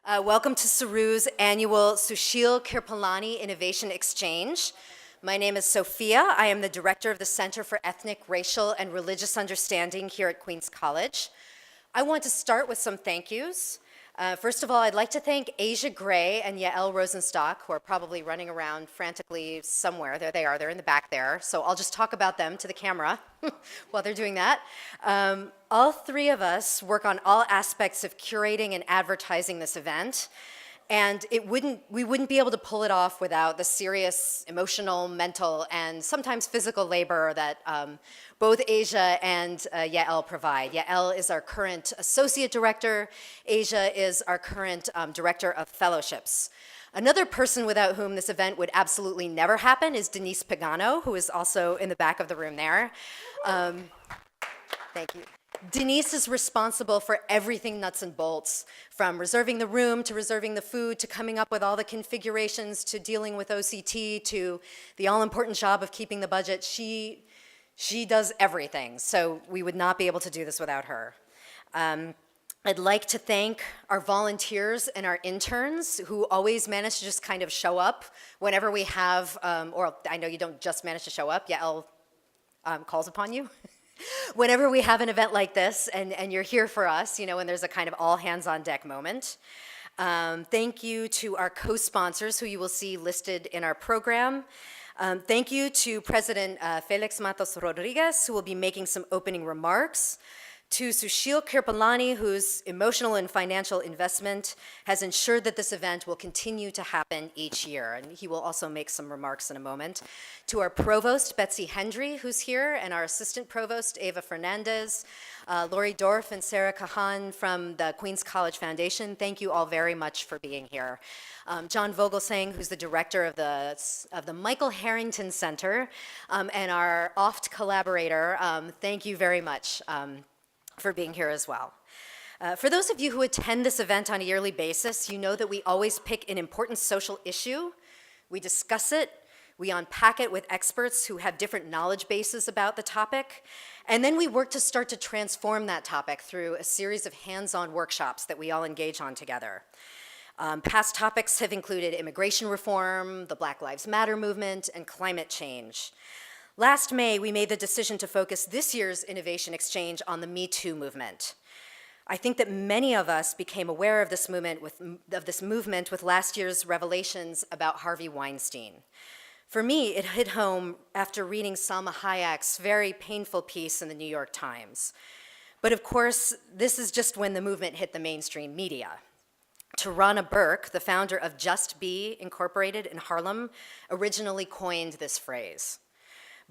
Welcome to CERRU's annual Sushil Kirpalani Innovation Exchange. My name is Sophia. I am the director of the Center for Ethnic, Racial, and Religious Understanding here at Queens College. I want to start with some thank yous. First of all, I'd like to thank Asia Gray and Yael Rosenstock, who are probably running around frantically somewhere. There they are, they're in the back there. So I'll just talk about them to the camera while they're doing that. All three of us work on all aspects of curating and advertising this event. And we wouldn't be able to pull it off without the serious emotional, mental, and sometimes physical labor that both Asia and Yael provide. Yael is our current associate director. Asia is our current director of fellowships. Another person without whom this event would absolutely never happen is Denise Pagano, who is also in the back of the room there. Thank you. Denise is responsible for everything nuts and bolts, from reserving the room to reserving the food to coming up with all the configurations to dealing with OCT to the all-important job of keeping the budget. She does everything, so we would not be able to do this without her. I'd like to thank our volunteers and our interns who always manage to just kind of show up whenever we have, or I know you don't just manage to show up, Yael calls upon you. Whenever we have an event like this and you're here for us, you know, when there's a kind of all hands on deck moment. Thank you to our co-sponsors who you will see listed in our program. Thank you to President Felix Matos Rodriguez, who will be making some opening remarks. To Sushil Kirpalani, whose emotional and financial investment has ensured that this event will continue to happen each year. And he will also make some remarks in a moment. To our provost, Betsy Hendry, who's here, and our assistant provost, Eva Fernandez, Lori Dorff and Sarah Kahan from the Queens College Foundation. Thank you all very much for being here. John Vogelsang, who's the director of the Michael Harrington Center, and our oft collaborator, thank you very much for being here as well. For those of you who attend this event on a yearly basis, you know that we always pick an important social issue, we discuss it, we unpack it with experts who have different knowledge bases about the topic, and then we work to start to transform that topic through a series of hands-on workshops that we all engage on together. Past topics have included immigration reform, the Black Lives Matter movement, and climate change. Last May, we made the decision to focus this year's Innovation Exchange on the Me Too movement. I think that many of us became aware of this movement with last year's revelations about Harvey Weinstein. For me, it hit home after reading Salma Hayek's very painful piece in the New York Times. But of course, this is just when the movement hit the mainstream media. Tarana Burke, the founder of Just Be Incorporated in Harlem, originally coined this phrase.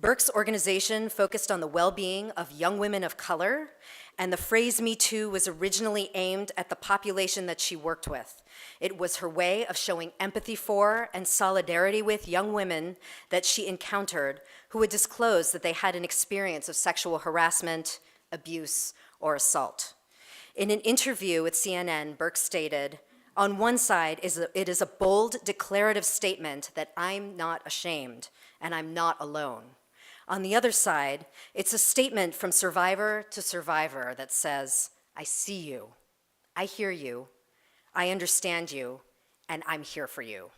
Burke's organization focused on the well-being of young women of color, and the phrase Me Too was originally aimed at the population that she worked with. It was her way of showing empathy for and solidarity with young women that she encountered who would disclose that they had an experience of sexual harassment, abuse, or assault. In an interview with CNN, Burke stated, "On one side, it is a bold, declarative statement that I'm not ashamed and I'm not alone. On the other side, it's a statement from survivor to survivor that says, I see you, I hear you, I understand you, and I'm here for you."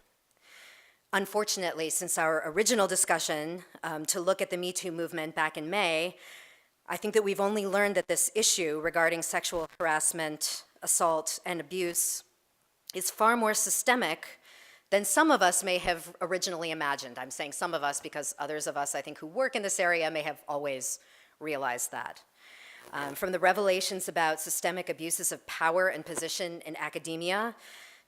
Unfortunately, since our original discussion to look at the Me Too movement back in May, I think that we've only learned that this issue regarding sexual harassment, assault, and abuse is far more systemic than some of us may have originally imagined. I'm saying some of us because others of us, I think, who work in this area may have always realized that. From the revelations about systemic abuses of power and position in academia,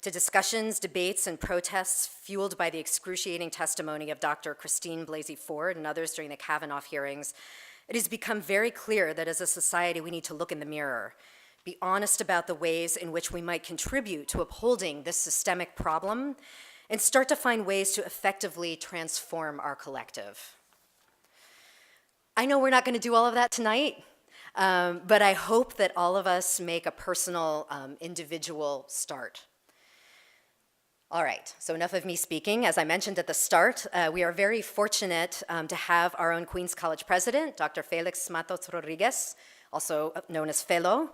to discussions, debates, and protests fueled by the excruciating testimony of Dr. Christine Blasey Ford and others during the Kavanaugh hearings, it has become very clear that as a society we need to look in the mirror, be honest about the ways in which we might contribute to upholding this systemic problem, and start to find ways to effectively transform our collective. I know we're not going to do all of that tonight, but I hope that all of us make a personal, individual start. All right, so enough of me speaking. As I mentioned at the start, we are very fortunate to have our own Queens College president, Dr. Felix Matos Rodriguez, also known as Fellow,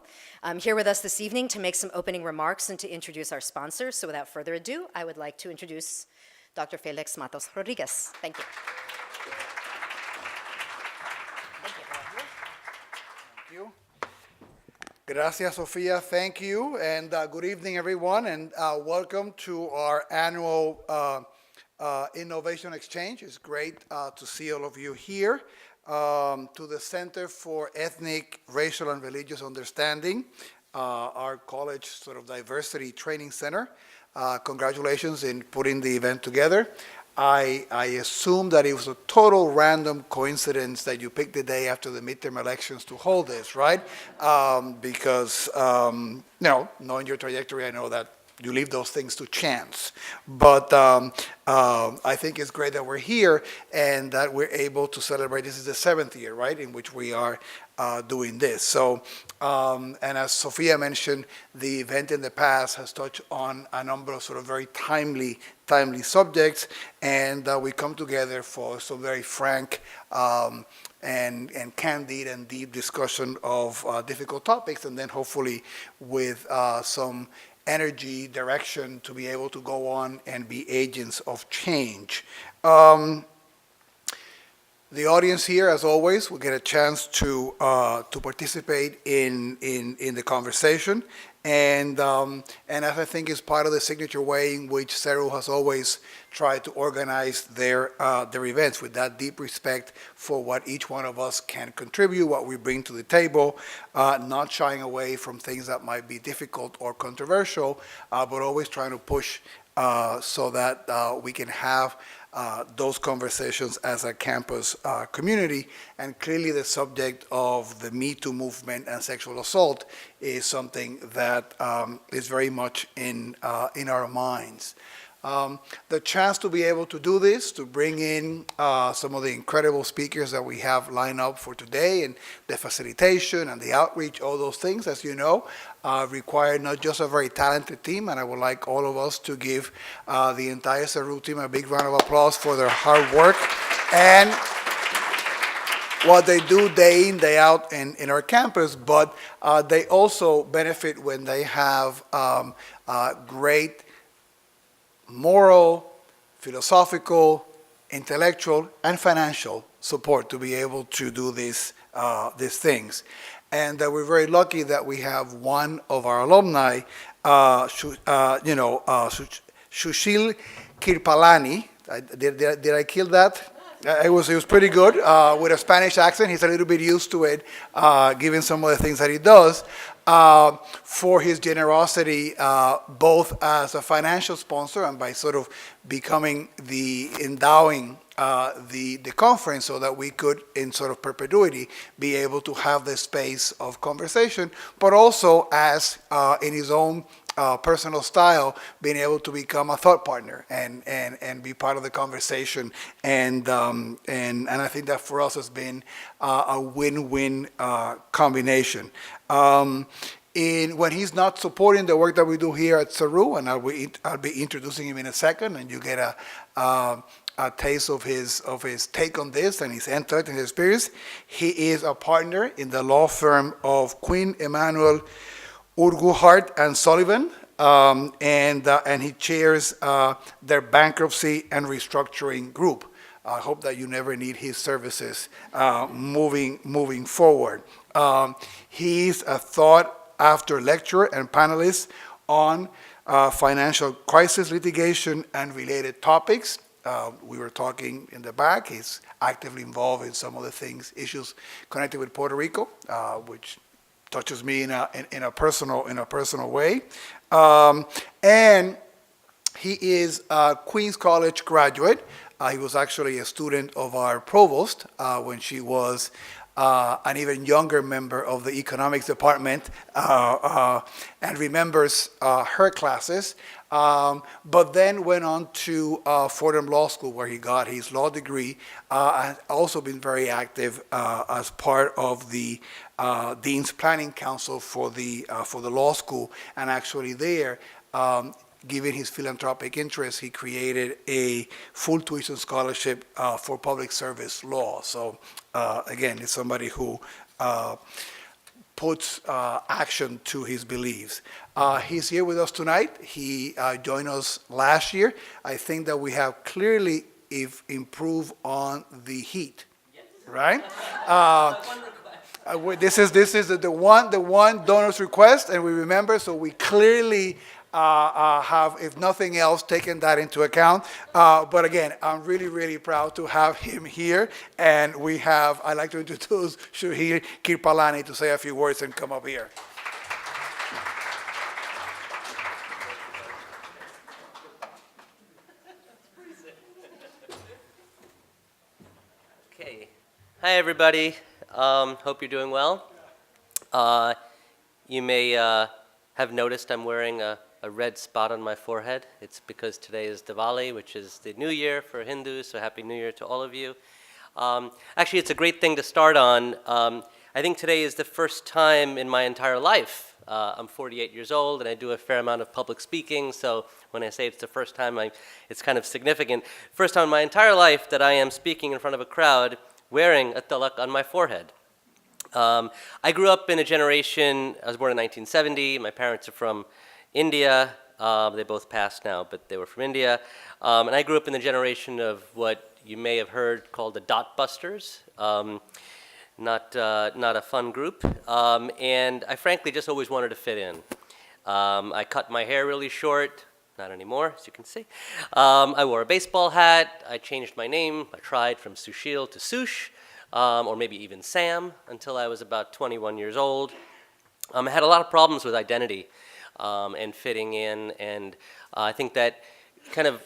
here with us this evening to make some opening remarks and to introduce our sponsors. So without further ado, I would like to introduce Dr. Felix Matos Rodriguez. Thank you. Thank you. Gracias, Sofia. Thank you. And good evening, everyone. And welcome to our annual Innovation Exchange. It's great to see all of you here. To the Center for Ethnic, Racial, and Religious Understanding, our college sort of diversity training center. Congratulations in putting the event together. I assume that it was a total random coincidence that you picked the day after the midterm elections to hold this, right? Because, knowing your trajectory, I know that you leave those things to chance. But I think it's great that we're here and that we're able to celebrate. This is the 7th year, right, in which we are doing this. So, and as Sofia mentioned, the event in the past has touched on a number of sort of very timely subjects, and we come together for some very frank and candid and deep discussion of difficult topics, and then hopefully with some energy, direction to be able to go on and be agents of change. The audience here, as always, will get a chance to participate in the conversation, and as I think is part of the signature way in which CERRU has always tried to organize their events, with that deep respect for what each one of us can contribute, what we bring to the table, not shying away from things that might be difficult or controversial, but always trying to push so that we can have those conversations as a campus community. And clearly the subject of the Me Too movement and sexual assault is something that is very much in our minds. The chance to be able to do this, to bring in some of the incredible speakers that we have lined up for today, and the facilitation and the outreach, all those things, as you know, require not just a very talented team, and I would like all of us to give the entire CERRU team a big round of applause for their hard work and what they do day in, day out in our campus, but they also benefit when they have great moral, philosophical, intellectual, and financial support to be able to do these things. And we're very lucky that we have one of our alumni, Sushil Kirpalani. Did I kill that? It was pretty good with a Spanish accent. He's a little bit used to it, given some of the things that he does. For his generosity, both as a financial sponsor and by sort of becoming the endowing the conference, so that we could, in sort of perpetuity, be able to have this space of conversation, but also as in his own personal style, being able to become a thought partner and be part of the conversation, and I think that for us has been a win-win combination. When he's not supporting the work that we do here at CERRU, and I'll be introducing him in a second, and you get a taste of his take on this and his insight and his experience. He is a partner in the law firm of Queen Emanuel Urquhart and Sullivan, and he chairs their bankruptcy and restructuring group. I hope that you never need his services moving forward. He's a sought-after lecturer and panelist on financial crisis litigation and related topics. We were talking in the back. He's actively involved in some of the issues connected with Puerto Rico, which touches me in a personal way. And he is a Queens College graduate. He was actually a student of our provost when she was an even younger member of the economics department, and remembers her classes, but then went on to Fordham Law School, where he got his law degree, and also been very active as part of the Dean's Planning Council for the law school, and actually there, given his philanthropic interest, he created a full tuition scholarship for public service law. So again, it's somebody who puts action to his beliefs. He's here with us tonight. He joined us last year. I think that we have clearly improved on the heat, right? This is the one donor's request, and we remember, so we clearly have, if nothing else, taken that into account. But again, I'm really, really proud to have him here, and I'd like to introduce Suhail Kirpalani to say a few words and come up here. Okay. Hi, everybody. Hope you're doing well. You may have noticed I'm wearing a red spot on my forehead. It's because today is Diwali, which is the New Year for Hindus, so Happy New Year to all of you. Actually, it's a great thing to start on. I think today is the first time in my entire life. I'm 48 years old, and I do a fair amount of public speaking, so when I say it's the first time, it's kind of significant. First time in my entire life that I am speaking in front of a crowd wearing a tilak on my forehead. I grew up in a generation, I was born in 1970, my parents are from India, they both passed now, but they were from India, and I grew up in the generation of what you may have heard called the dot busters, not a fun group, and I frankly just always wanted to fit in. I cut my hair really short, not anymore, as you can see. I wore a baseball hat, I changed my name, I tried from Sushil to Sush, or maybe even Sam, until I was about 21 years old. I had a lot of problems with identity and fitting in, and I think that kind of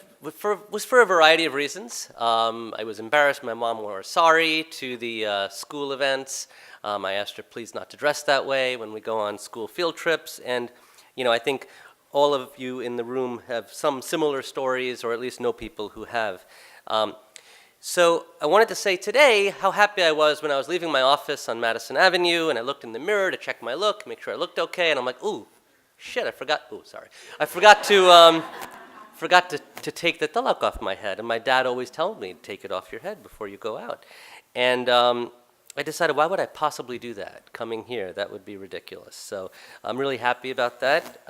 was for a variety of reasons. I was embarrassed. My mom wore a sari to the school events. I asked her please not to dress that way when we go on school field trips, and I think all of you in the room have some similar stories, or at least know people who have. So I wanted to say today how happy I was when I was leaving my office on Madison Avenue, and I looked in the mirror to check my look, make sure I looked okay, and I'm like, ooh, shit, I forgot to take the tilak off my head, and my dad always told me, take it off your head before you go out. And I decided, why would I possibly do that coming here? That would be ridiculous. So I'm really happy about that.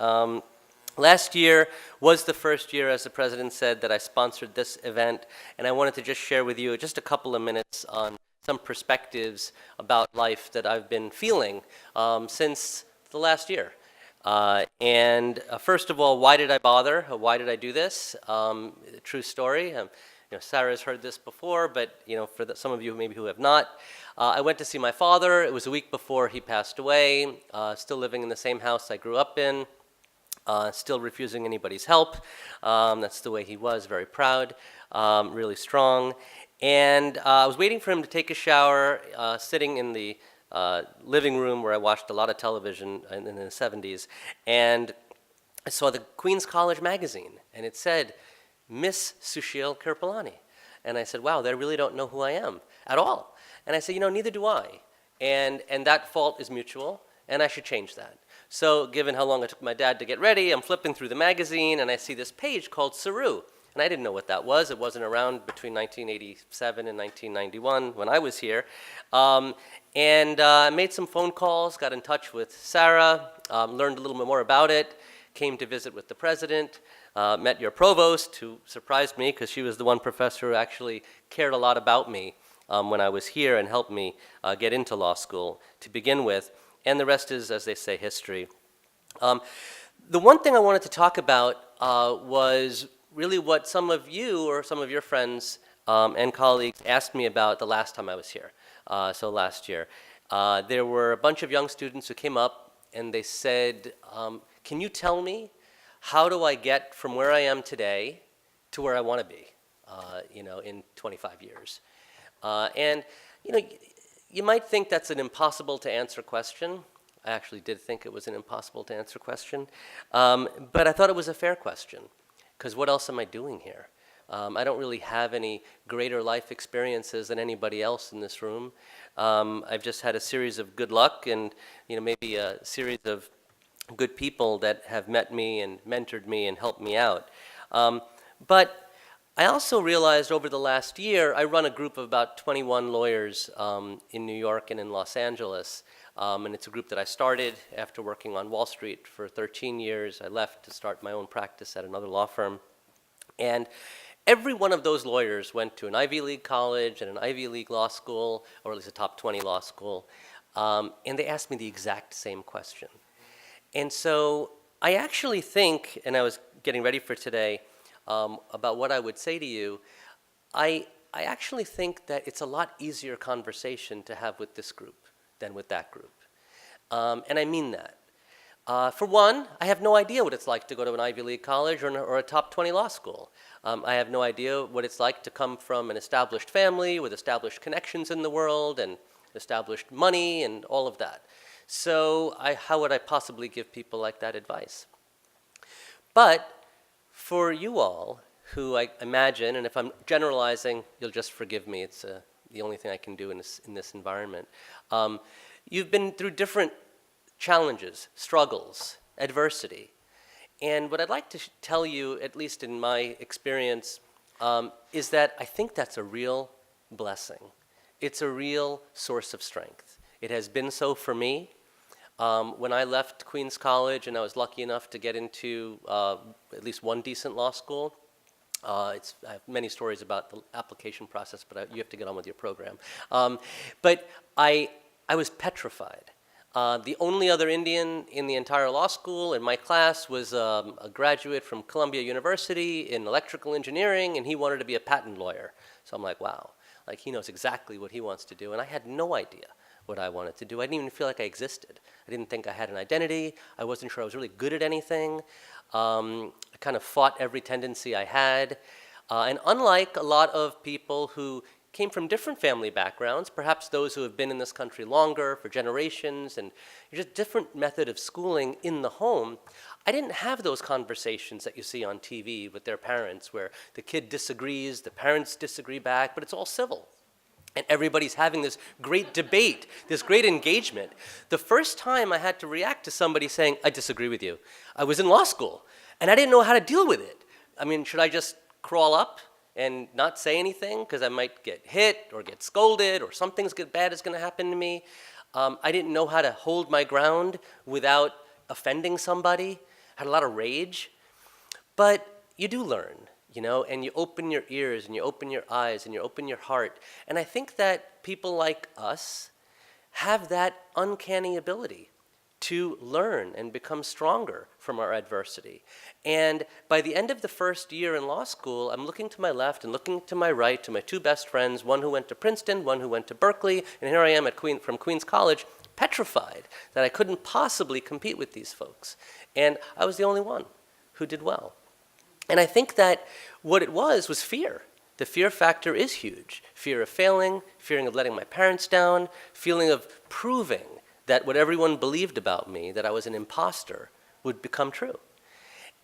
Last year was the first year, as the president said, that I sponsored this event, and I wanted to just share with you just a couple of minutes on some perspectives about life that I've been feeling since the last year. First of all, why did I bother? Why did I do this? True story. Sarah's heard this before, but for some of you maybe who have not, I went to see my father. It was a week before he passed away. Still living in the same house I grew up in. Still refusing anybody's help. That's the way he was, very proud, really strong. And I was waiting for him to take a shower, sitting in the living room where I watched a lot of television in the 70s. And I saw the Queens College magazine, and it said, Miss Suhail Kirpalani. And I said, wow, they really don't know who I am at all. And I said, neither do I. And that fault is mutual, and I should change that. So given how long it took my dad to get ready, I'm flipping through the magazine, and I see this page called CERRU. And I didn't know what that was. It wasn't around between 1987 and 1991 when I was here. I made some phone calls, got in touch with Sarah, learned a little bit more about it, came to visit with the president, met your provost, who surprised me because she was the one professor who actually cared a lot about me when I was here and helped me get into law school to begin with. And the rest is, as they say, history. The one thing I wanted to talk about was really what some of you or some of your friends and colleagues asked me about the last time I was here, so last year. There were a bunch of young students who came up and they said, can you tell me how do I get from where I am today to where I want to be, in 25 years? You might think that's an impossible to answer question. I actually did think it was an impossible to answer question. But I thought it was a fair question, because what else am I doing here? I don't really have any greater life experiences than anybody else in this room. I've just had a series of good luck and maybe a series of good people that have met me and mentored me and helped me out. But I also realized over the last year, I run a group of about 21 lawyers in New York and in Los Angeles. And it's a group that I started after working on Wall Street for 13 years. I left to start my own practice at another law firm. And every one of those lawyers went to an Ivy League college and an Ivy League law school, or at least a top 20 law school. And they asked me the exact same question. And so I actually think, and I was getting ready for today, about what I would say to you, I actually think that it's a lot easier conversation to have with this group than with that group. And I mean that. For one, I have no idea what it's like to go to an Ivy League college or a top 20 law school. I have no idea what it's like to come from an established family with established connections in the world and established money and all of that. So how would I possibly give people like that advice? But for you all, who I imagine, and if I'm generalizing, you'll just forgive me, it's the only thing I can do in this environment. You've been through different challenges, struggles, adversity. And what I'd like to tell you, at least in my experience, is that I think that's a real blessing. It's a real source of strength. It has been so for me. When I left Queens College and I was lucky enough to get into at least one decent law school, I have many stories about the application process, but you have to get on with your program. But I was petrified. The only other Indian in the entire law school in my class was a graduate from Columbia University in electrical engineering, and he wanted to be a patent lawyer. So I'm like, wow, like he knows exactly what he wants to do, and I had no idea what I wanted to do. I didn't even feel like I existed. I didn't think I had an identity. I wasn't sure I was really good at anything. I kind of fought every tendency I had. And unlike a lot of people who came from different family backgrounds, perhaps those who have been in this country longer, for generations, and just different method of schooling in the home, I didn't have those conversations that you see on TV with their parents where the kid disagrees, the parents disagree back, but it's all civil. And everybody's having this great debate, this great engagement. The first time I had to react to somebody saying, I disagree with you, I was in law school, and I didn't know how to deal with it. I mean, should I just crawl up and not say anything because I might get hit or get scolded or something bad is going to happen to me? I didn't know how to hold my ground without offending somebody. I had a lot of rage. But you do learn. You know, and you open your ears, and you open your eyes, and you open your heart. And I think that people like us have that uncanny ability to learn and become stronger from our adversity. And by the end of the first year in law school, I'm looking to my left and looking to my right to my two best friends, one who went to Princeton, one who went to Berkeley, and here I am from Queens College, petrified that I couldn't possibly compete with these folks. And I was the only one who did well. And I think that what it was fear. The fear factor is huge. Fear of failing, fearing of letting my parents down, feeling of proving that what everyone believed about me, that I was an imposter, would become true.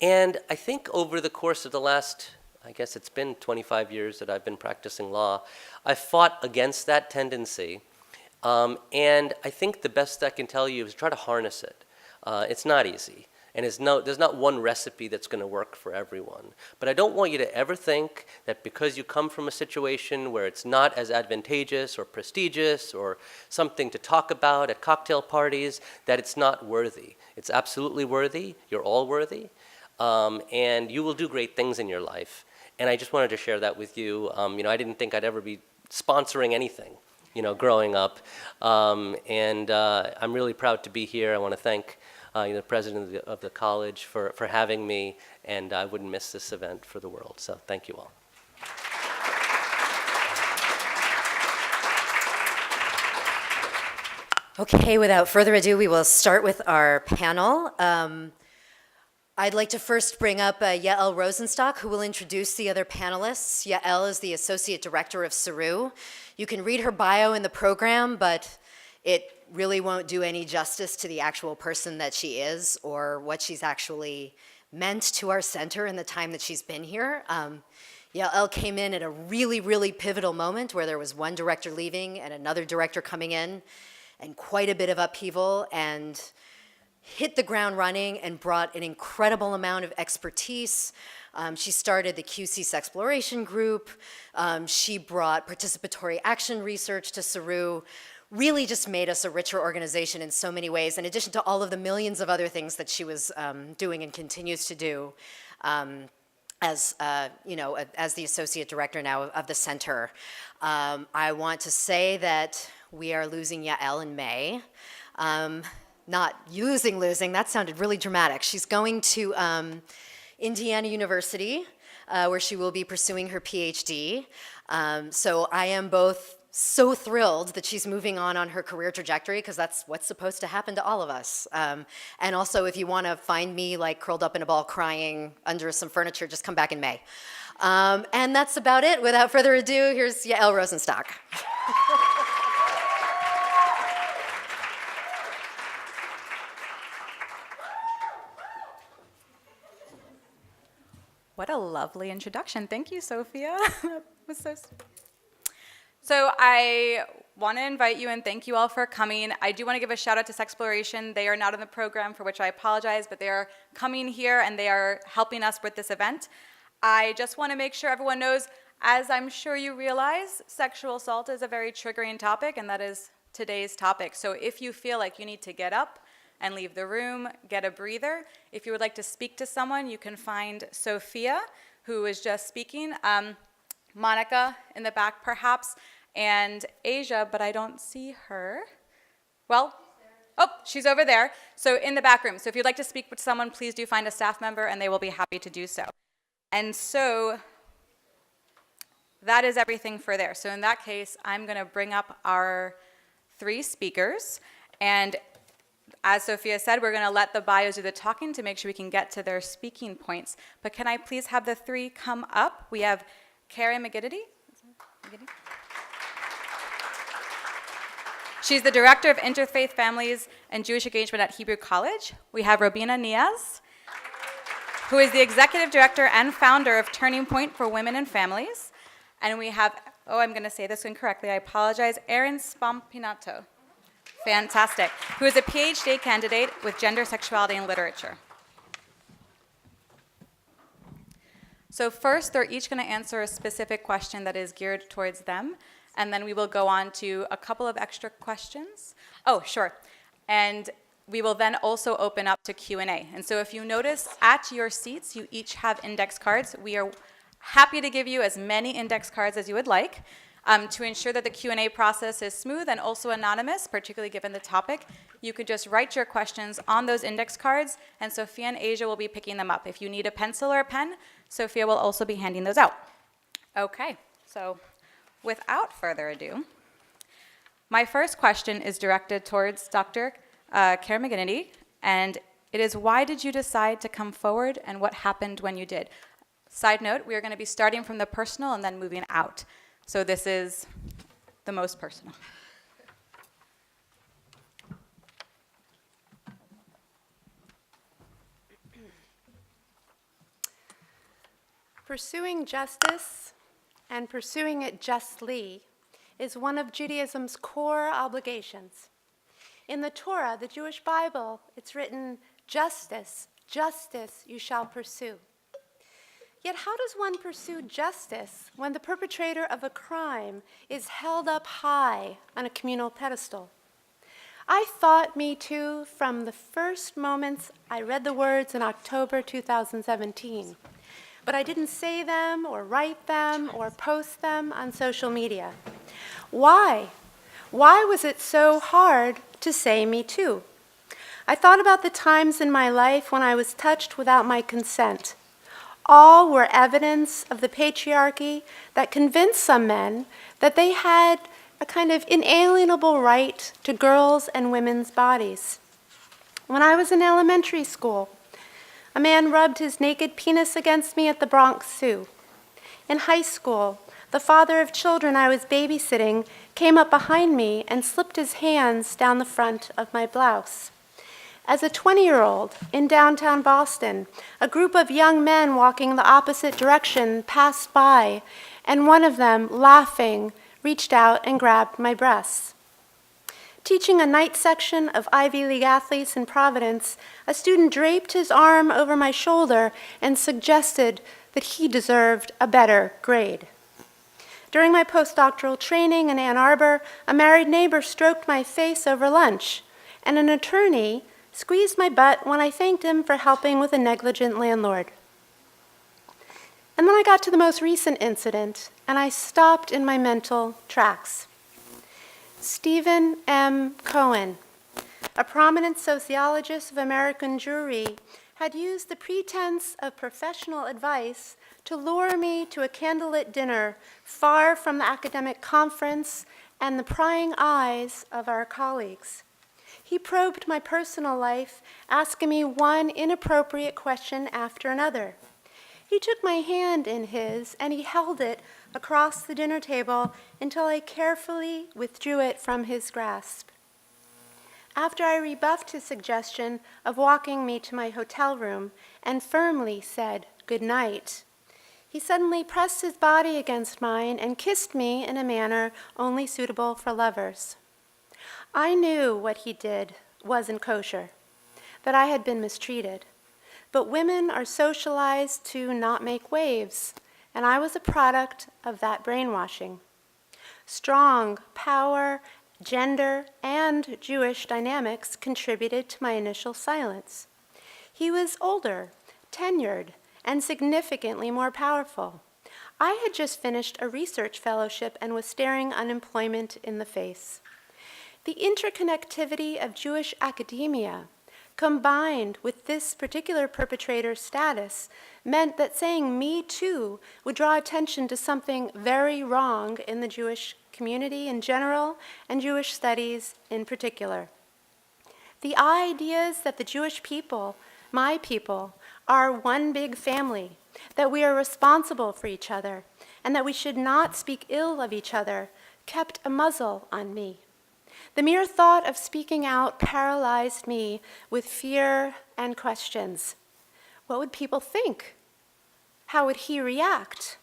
And I think over the course of the last, I guess it's been 25 years that I've been practicing law, I fought against that tendency. And I think the best I can tell you is try to harness it. It's not easy. And there's not one recipe that's going to work for everyone. But I don't want you to ever think that because you come from a situation where it's not as advantageous or prestigious or something to talk about at cocktail parties, that it's not worthy. It's absolutely worthy. You're all worthy. And you will do great things in your life. And I just wanted to share that with you. I didn't think I'd ever be sponsoring anything, growing up. And I'm really proud to be here. I want to thank the president of the college for having me, and I wouldn't miss this event for the world. So thank you all. Okay, without further ado, we will start with our panel. I'd like to first bring up Yael Rosenstock, who will introduce the other panelists. Yael is the Associate Director of CERRU. You can read her bio in the program, but it really won't do any justice to the actual person that she is or what she's actually meant to our center in the time that she's been here. Yael came in at a really, really pivotal moment where there was one director leaving and another director coming in, and quite a bit of upheaval, and hit the ground running and brought an incredible amount of expertise, She started the QC's Exploration Group. She brought participatory action research to CERRU, really just made us a richer organization in so many ways, in addition to all of the millions of other things that she was doing and continues to do as the associate director now of the center. I want to say that we are losing Yael in May. Not losing, that sounded really dramatic. She's going to Indiana University, where she will be pursuing her PhD. So I am both so thrilled that she's moving on her career trajectory, because that's what's supposed to happen to all of us. And also, if you want to find me like curled up in a ball crying under some furniture, just come back in May. And that's about it. Without further ado, here's Yael Rosenstock. What a lovely introduction. Thank you, Sophia. That was so I want to invite you and thank you all for coming. I do want to give a shout out to Sexploration. They are not in the program, for which I apologize, but they are coming here and they are helping us with this event. I just want to make sure everyone knows, as I'm sure you realize, sexual assault is a very triggering topic, and that is today's topic. So if you feel like you need to get up and leave the room, get a breather. If you would like to speak to someone, you can find Sophia, who is just speaking, Monica in the back perhaps, and Asia, but I don't see her. Well, oh, she's over there. So in the back room. So if you'd like to speak with someone, please do find a staff member and they will be happy to do so. And so that is everything for there. So in that case, I'm gonna bring up our 3 speakers, and as Sophia said, we're going to let the bios do the talking to make sure we can get to their speaking points. But can I please have the 3 come up? We have Keren McGinity. She's the Director of Interfaith Families and Jewish Engagement at Hebrew College. We have Robina Niaz, who is the Executive Director and founder of Turning Point for Women and Families. And we have, oh, I'm going to say this incorrectly, I apologize, Erin Spampinato. Fantastic. Who is a PhD candidate with gender, sexuality, and literature. So first, they're each going to answer a specific question that is geared towards them, and then we will go on to a couple of extra questions. Oh, sure. And we will then also open up to Q&A. And so if you notice, at your seats, you each have index cards. We are happy to give you as many index cards as you would like. To ensure that the Q&A process is smooth and also anonymous, particularly given the topic, you could just write your questions on those index cards, and Sophia and Asia will be picking them up. If you need a pencil or a pen, Sophia will also be handing those out. Okay, so without further ado, my first question is directed towards Dr. Keren McGinity, and it is, why did you decide to come forward, and what happened when you did? Side note, we are going to be starting from the personal and then moving out. So this is the most personal. Pursuing justice and pursuing it justly is one of Judaism's core obligations. In the Torah, the Jewish Bible, it's written, justice, justice you shall pursue. Yet how does one pursue justice when the perpetrator of a crime is held up high on a communal pedestal? I thought Me Too from the first moments I read the words in October 2017, but I didn't say them or write them or post them on social media. Why? Why was it so hard to say Me Too? I thought about the times in my life when I was touched without my consent. All were evidence of the patriarchy that convinced some men that they had a kind of inalienable right to girls' and women's bodies. When I was in elementary school, a man rubbed his naked penis against me at the Bronx Zoo. In high school, the father of children I was babysitting came up behind me and slipped his hands down the front of my blouse. As a 20-year-old in downtown Boston, a group of young men walking the opposite direction passed by, and one of them, laughing, reached out and grabbed my breasts. Teaching a night section of Ivy League athletes in Providence, a student draped his arm over my shoulder and suggested that he deserved a better grade. During my postdoctoral training in Ann Arbor, a married neighbor stroked my face over lunch, and an attorney squeezed my butt when I thanked him for helping with a negligent landlord. And then I got to the most recent incident, and I stopped in my mental tracks. Stephen M. Cohen, a prominent sociologist of American Jewry, had used the pretense of professional advice to lure me to a candlelit dinner far from the academic conference and the prying eyes of our colleagues. He probed my personal life, asking me one inappropriate question after another. He took my hand in his, and he held it across the dinner table until I carefully withdrew it from his grasp. After I rebuffed his suggestion of walking me to my hotel room and firmly said good night, he suddenly pressed his body against mine and kissed me in a manner only suitable for lovers. I knew what he did wasn't kosher, that I had been mistreated. But women are socialized to not make waves, and I was a product of that brainwashing. Strong power, gender, and Jewish dynamics contributed to my initial silence. He was older, tenured, and significantly more powerful. I had just finished a research fellowship and was staring unemployment in the face. The interconnectivity of Jewish academia, combined with this particular perpetrator's status, meant that saying "me too" would draw attention to something very wrong in the Jewish community in general and Jewish studies in particular. The ideas that the Jewish people, my people, are one big family, that we are responsible for each other, and that we should not speak ill of each other, kept a muzzle on me. The mere thought of speaking out paralyzed me with fear and questions. What would people think? How would he react?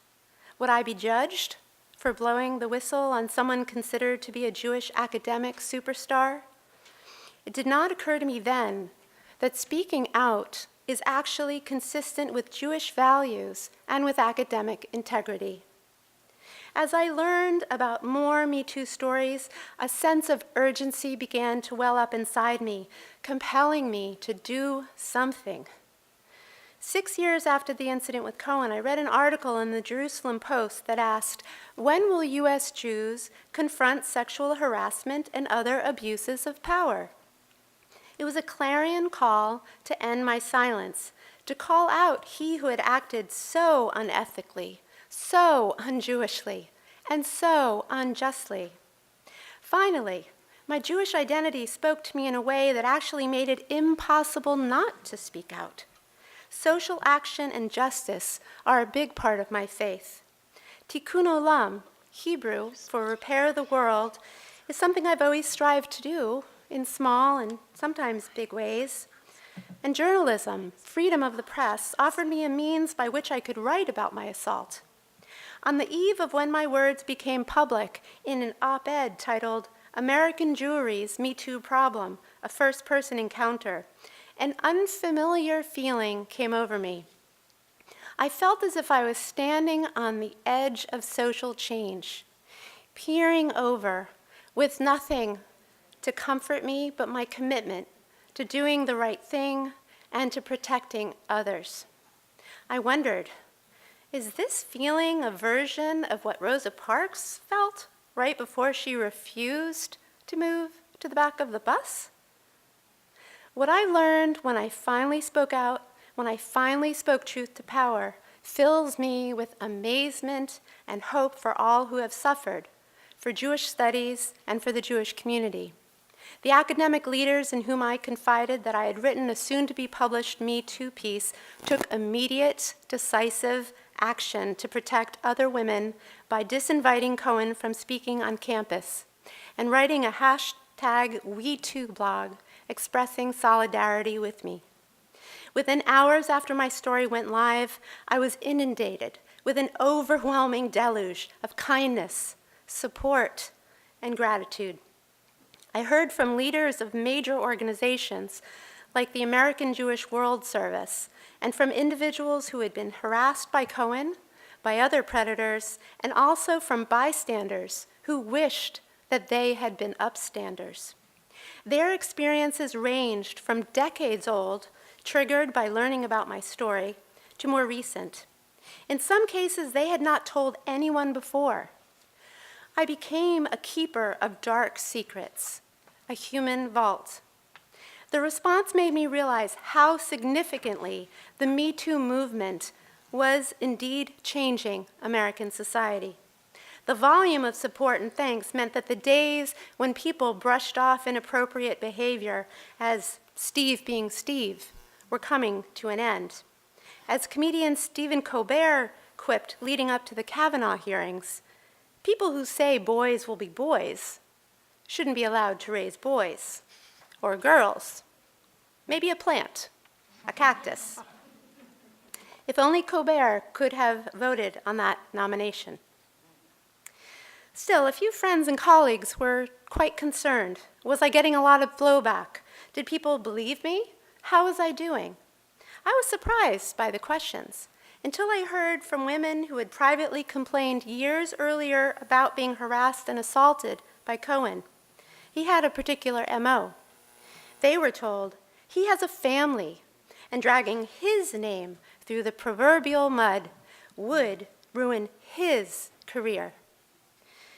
Would I be judged for blowing the whistle on someone considered to be a Jewish academic superstar? It did not occur to me then that speaking out is actually consistent with Jewish values and with academic integrity. As I learned about more Me Too stories, a sense of urgency began to well up inside me, compelling me to do something. 6 years after the incident with Cohen, I read an article in the Jerusalem Post that asked, "When will U.S. Jews confront sexual harassment and other abuses of power?" It was a clarion call to end my silence, to call out he who had acted so unethically, so un-Jewishly, and so unjustly. Finally, my Jewish identity spoke to me in a way that actually made it impossible not to speak out. Social action and justice are a big part of my faith. Tikkun olam, Hebrew for repair the world, is something I've always strived to do in small and sometimes big ways. And journalism, freedom of the press, offered me a means by which I could write about my assault. On the eve of when my words became public in an op-ed titled "American Jewry's Me Too Problem, a First-Person Encounter," an unfamiliar feeling came over me. I felt as if I was standing on the edge of social change, peering over with nothing to comfort me but my commitment to doing the right thing and to protecting others. I wondered, is this feeling a version of what Rosa Parks felt right before she refused to move to the back of the bus? What I learned when I finally spoke out, when I finally spoke truth to power, fills me with amazement and hope for all who have suffered, for Jewish studies and for the Jewish community. The academic leaders in whom I confided that I had written a soon-to-be-published Me Too piece took immediate, decisive action to protect other women by disinviting Cohen from speaking on campus and writing a #WeToo blog expressing solidarity with me. Within hours after my story went live, I was inundated with an overwhelming deluge of kindness, support, and gratitude. I heard from leaders of major organizations like the American Jewish World Service, and from individuals who had been harassed by Cohen, by other predators, and also from bystanders who wished that they had been upstanders. Their experiences ranged from decades old, triggered by learning about my story, to more recent. In some cases, they had not told anyone before. I became a keeper of dark secrets, a human vault. The response made me realize how significantly the Me Too movement was indeed changing American society. The volume of support and thanks meant that the days when people brushed off inappropriate behavior as Steve being Steve were coming to an end. As comedian Stephen Colbert quipped leading up to the Kavanaugh hearings, people who say boys will be boys shouldn't be allowed to raise boys or girls, maybe a plant, a cactus. If only Colbert could have voted on that nomination. Still, a few friends and colleagues were quite concerned. Was I getting a lot of blowback? Did people believe me? How was I doing? I was surprised by the questions until I heard from women who had privately complained years earlier about being harassed and assaulted by Cohen. He had a particular MO. They were told he has a family, and dragging his name through the proverbial mud would ruin his career.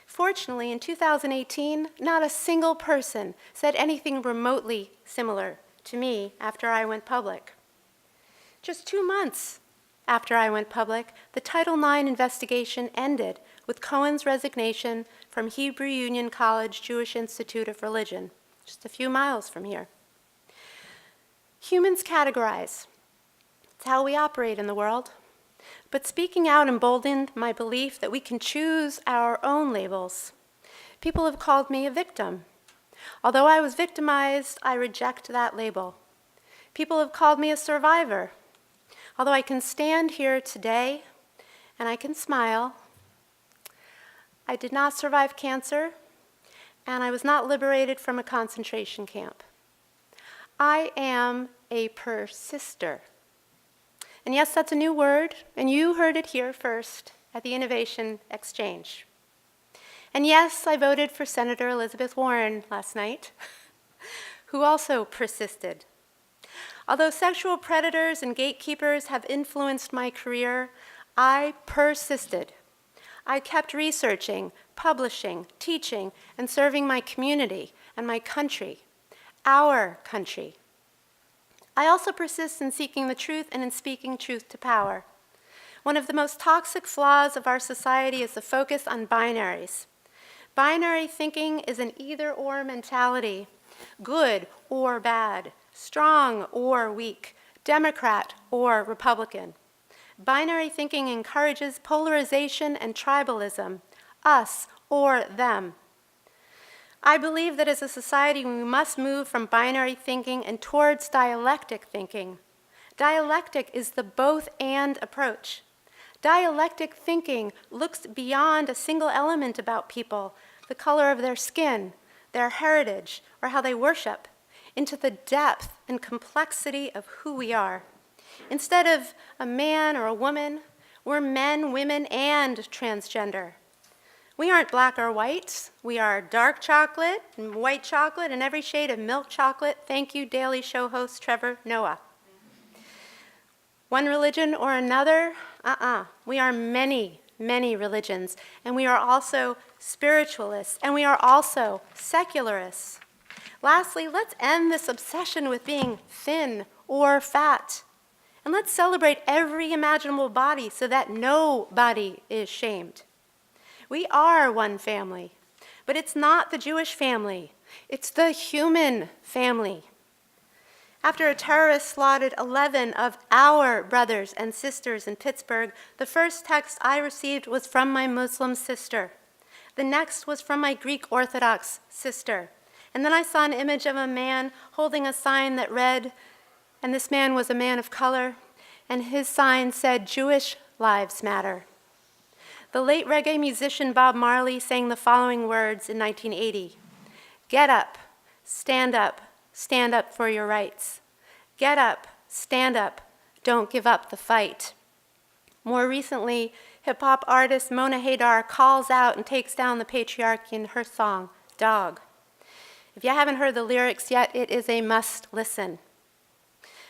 Fortunately, in 2018, not a single person said anything remotely similar to me after I went public. Just 2 months after I went public, the Title IX investigation ended with Cohen's resignation from Hebrew Union College Jewish Institute of Religion, just a few miles from here. Humans categorize. It's how we operate in the world. But speaking out emboldened my belief that we can choose our own labels. People have called me a victim. Although I was victimized, I reject that label. People have called me a survivor. Although I can stand here today and I can smile, I did not survive cancer, and I was not liberated from a concentration camp. I am a persister. And yes, that's a new word, and you heard it here first at the Innovation Exchange. And yes, I voted for Senator Elizabeth Warren last night, who also persisted. Although sexual predators and gatekeepers have influenced my career, I persisted. I kept researching, publishing, teaching, and serving my community and my country, our country. I also persist in seeking the truth and in speaking truth to power. One of the most toxic flaws of our society is the focus on binaries. Binary thinking is an either-or mentality, good or bad, strong or weak, Democrat or Republican. Binary thinking encourages polarization and tribalism, us or them. I believe that as a society, we must move from binary thinking and towards dialectic thinking. Dialectic is the both-and approach. Dialectic thinking looks beyond a single element about people, the color of their skin, their heritage, or how they worship, into the depth and complexity of who we are. Instead of a man or a woman, we're men, women, and transgender. We aren't black or white. We are dark chocolate and white chocolate and every shade of milk chocolate. Thank you, Daily Show host Trevor Noah. One religion or another? We are many, many religions, and we are also spiritualists, and we are also secularists. Lastly, let's end this obsession with being thin or fat. And let's celebrate every imaginable body so that no body is shamed. We are one family, but it's not the Jewish family. It's the human family. After a terrorist slaughtered 11 of our brothers and sisters in Pittsburgh, the first text I received was from my Muslim sister. The next was from my Greek Orthodox sister. And then I saw an image of a man holding a sign that read, and this man was a man of color, and his sign said, "Jewish lives matter." The late reggae musician Bob Marley sang the following words in 1980. Get up, stand up for your rights. Get up, stand up, don't give up the fight. More recently, hip-hop artist Mona Haydar calls out and takes down the patriarchy in her song, Dog. If you haven't heard the lyrics yet, it is a must listen.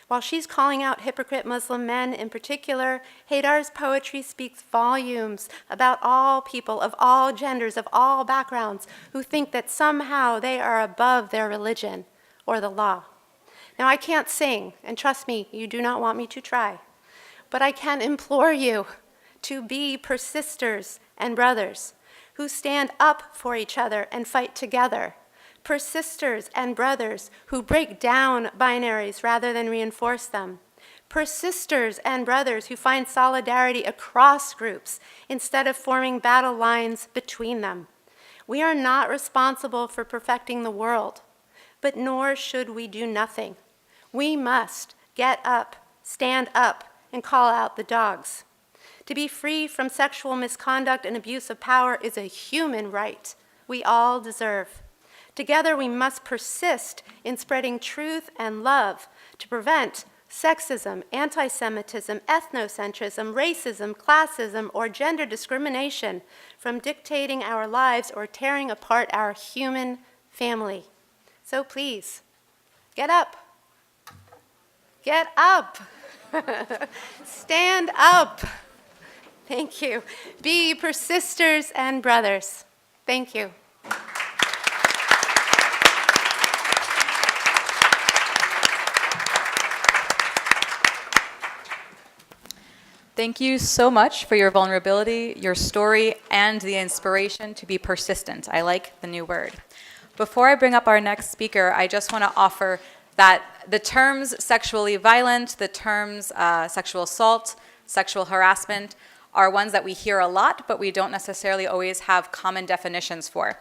While she's calling out hypocrite Muslim men in particular, Haydar's poetry speaks volumes about all people of all genders, of all backgrounds, who think that somehow they are above their religion or the law. Now, I can't sing, and trust me, you do not want me to try, but I can implore you to be persisters and brothers who stand up for each other and fight together. Persisters and brothers who break down binaries rather than reinforce them. Persisters and brothers who find solidarity across groups instead of forming battle lines between them. We are not responsible for perfecting the world, but nor should we do nothing. We must get up, stand up, and call out the dogs. To be free from sexual misconduct and abuse of power is a human right we all deserve. Together, we must persist in spreading truth and love to prevent sexism, anti-Semitism, ethnocentrism, racism, classism, or gender discrimination from dictating our lives or tearing apart our human family. So please, get up. Get up. Stand up. Thank you. Be persisters and brothers. Thank you. Thank you so much for your vulnerability, your story, and the inspiration to be persistent. I like the new word. Before I bring up our next speaker, I just want to offer that the terms sexually violent, the terms sexual assault, sexual harassment are ones that we hear a lot, but we don't necessarily always have common definitions for.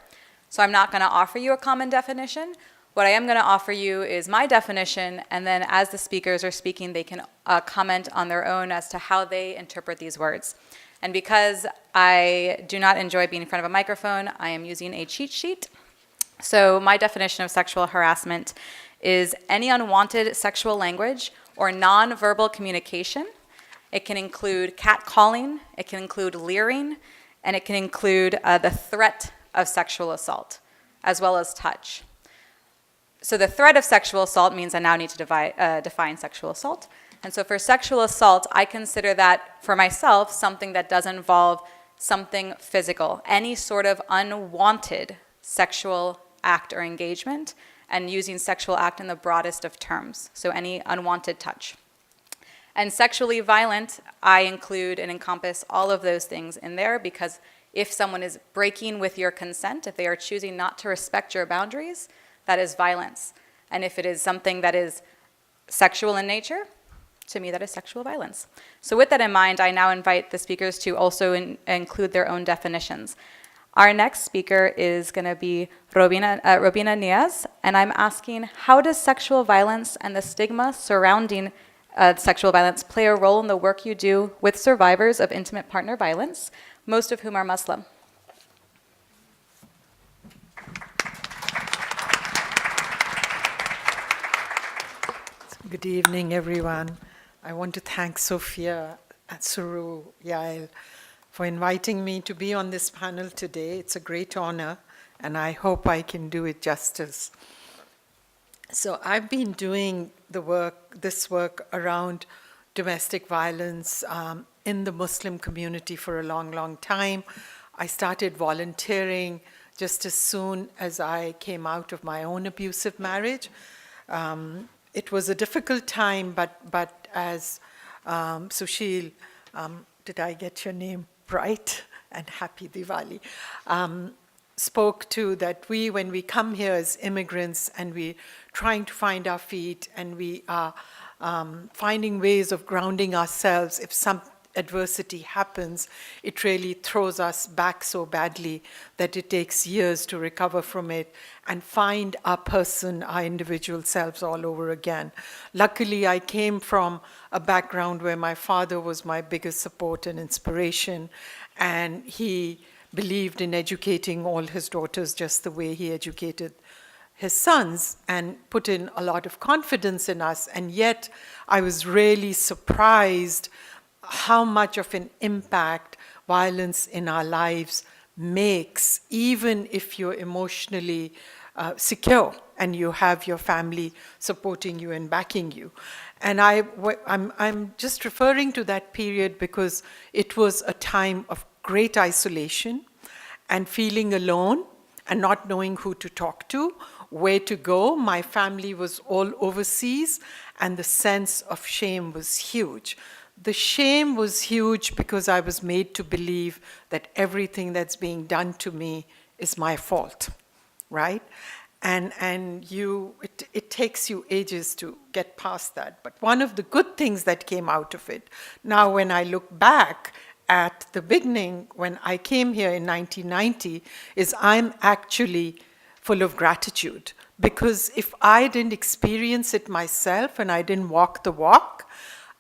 So I'm not going to offer you a common definition. What I am going to offer you is my definition, and then as the speakers are speaking, they can comment on their own as to how they interpret these words. And because I do not enjoy being in front of a microphone, I am using a cheat sheet. So my definition of sexual harassment is any unwanted sexual language or nonverbal communication. It can include catcalling, it can include leering, and it can include the threat of sexual assault, as well as touch. So the threat of sexual assault means I now need to define sexual assault. And so for sexual assault, I consider that, for myself, something that does involve something physical, any sort of unwanted sexual act or engagement, and using sexual act in the broadest of terms, so any unwanted touch. And sexually violent, I include and encompass all of those things in there, because if someone is breaking with your consent, if they are choosing not to respect your boundaries, that is violence. And if it is something that is sexual in nature, to me that is sexual violence. So with that in mind, I now invite the speakers to also include their own definitions. Our next speaker is going to be Robina Niaz, and I'm asking, how does sexual violence and the stigma surrounding sexual violence play a role in the work you do with survivors of intimate partner violence, most of whom are Muslim? Good evening, everyone. I want to thank Sophia at CERRU, Yael, for inviting me to be on this panel today. It's a great honor, and I hope I can do it justice. So I've been doing this work around domestic violence in the Muslim community for a long, long time. I started volunteering just as soon as I came out of my own abusive marriage. It was a difficult time, but as Sushil, did I get your name right? And happy Diwali. Spoke to that when we come here as immigrants and we're trying to find our feet and we are finding ways of grounding ourselves, if some adversity happens, it really throws us back so badly that it takes years to recover from it and find our person, our individual selves all over again. Luckily, I came from a background where my father was my biggest support and inspiration, and he believed in educating all his daughters just the way he educated his sons and put in a lot of confidence in us. And yet I was really surprised how much of an impact violence in our lives makes, even if you're emotionally secure and you have your family supporting you and backing you. And I'm just referring to that period because it was a time of great isolation and feeling alone and not knowing who to talk to, where to go. My family was all overseas, and the sense of shame was huge. The shame was huge because I was made to believe that everything that's being done to me is my fault, right? And it takes you ages to get past that. But one of the good things that came out of it, now when I look back at the beginning, when I came here in 1990, is I'm actually full of gratitude. Because if I didn't experience it myself and I didn't walk the walk,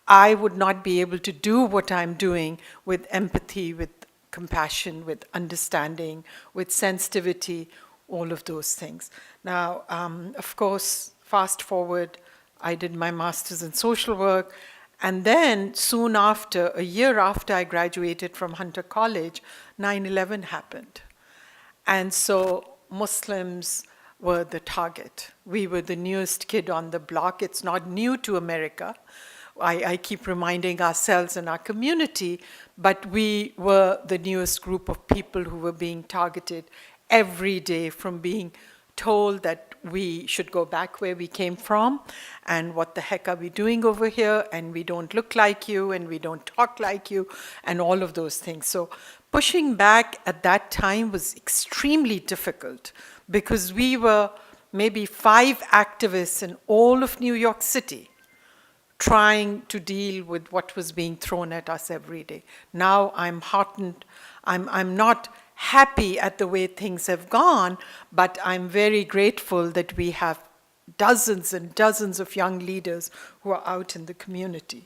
I would not be able to do what I'm doing with empathy, with compassion, with understanding, with sensitivity, all of those things. Now, of course, fast forward, I did my master's in social work, and then soon after, a year after I graduated from Hunter College, 9/11 happened. And so Muslims were the target. We were the newest kid on the block. It's not new to America. I keep reminding ourselves and our community, but we were the newest group of people who were being targeted every day, from being told that we should go back where we came from, and what the heck are we doing over here, and we don't look like you, and we don't talk like you, and all of those things. So pushing back at that time was extremely difficult because we were maybe 5 activists in all of New York City trying to deal with what was being thrown at us every day. Now I'm heartened. I'm not happy at the way things have gone, but I'm very grateful that we have dozens and dozens of young leaders who are out in the community.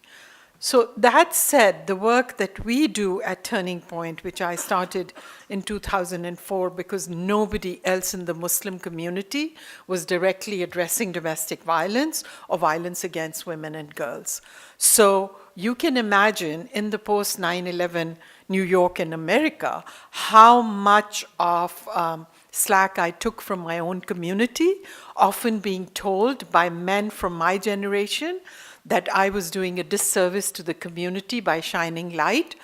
So that said, the work that we do at Turning Point, which I started in 2004 because nobody else in the Muslim community was directly addressing domestic violence or violence against women and girls. So you can imagine in the post 9/11 New York and America, how much of slack I took from my own community, often being told by men from my generation that I was doing a disservice to the community by shining light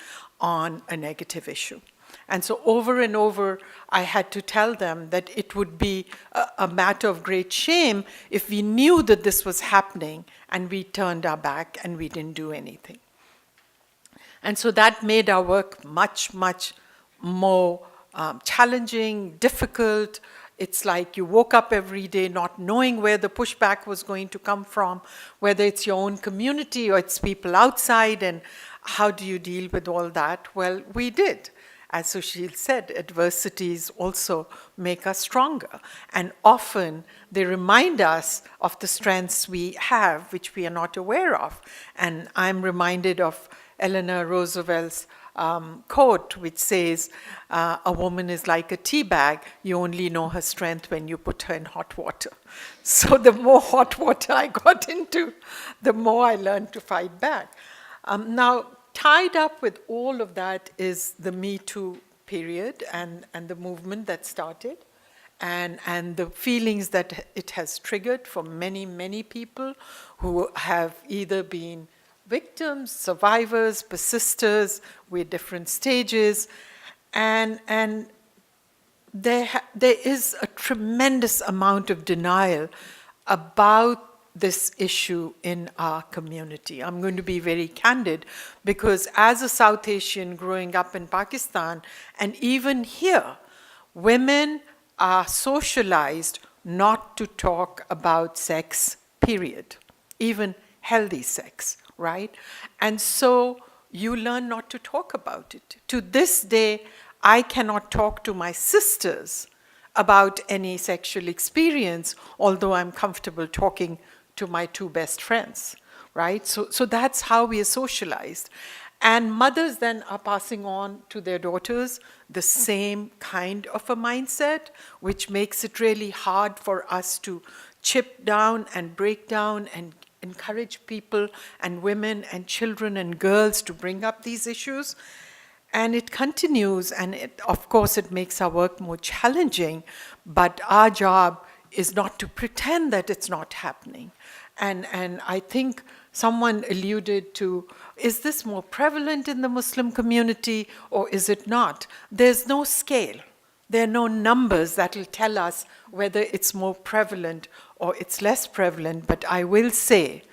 on a negative issue. And so over and over, I had to tell them that it would be a matter of great shame if we knew that this was happening and we turned our back and we didn't do anything. And so that made our work much, much more challenging, difficult. It's like you woke up every day not knowing where the pushback was going to come from, whether it's your own community or it's people outside, and how do you deal with all that? Well, we did. As Sushil said, adversities also make us stronger. And often they remind us of the strengths we have, which we are not aware of. And I'm reminded of Eleanor Roosevelt's quote, which says, a woman is like a tea bag. You only know her strength when you put her in hot water. So the more hot water I got into, the more I learned to fight back. Now, tied up with all of that is the Me Too period and the movement that started, and the feelings that it has triggered for many, many people who have either been victims, survivors, persisters with different stages, and there is a tremendous amount of denial about this issue in our community. I'm going to be very candid because as a South Asian growing up in Pakistan, and even here, women are socialized not to talk about sex, period, even healthy sex, right? And so you learn not to talk about it. To this day, I cannot talk to my sisters about any sexual experience, although I'm comfortable talking to my 2 best friends, right? So that's how we are socialized. And mothers then are passing on to their daughters the same kind of a mindset, which makes it really hard for us to chip down and break down and encourage people and women and children and girls to bring up these issues. And it continues, and of course it makes our work more challenging, but our job is not to pretend that it's not happening. And I think someone alluded to, is this more prevalent in the Muslim community or is it not? There's no scale. There are no numbers that will tell us whether it's more prevalent or it's less prevalent, but I will say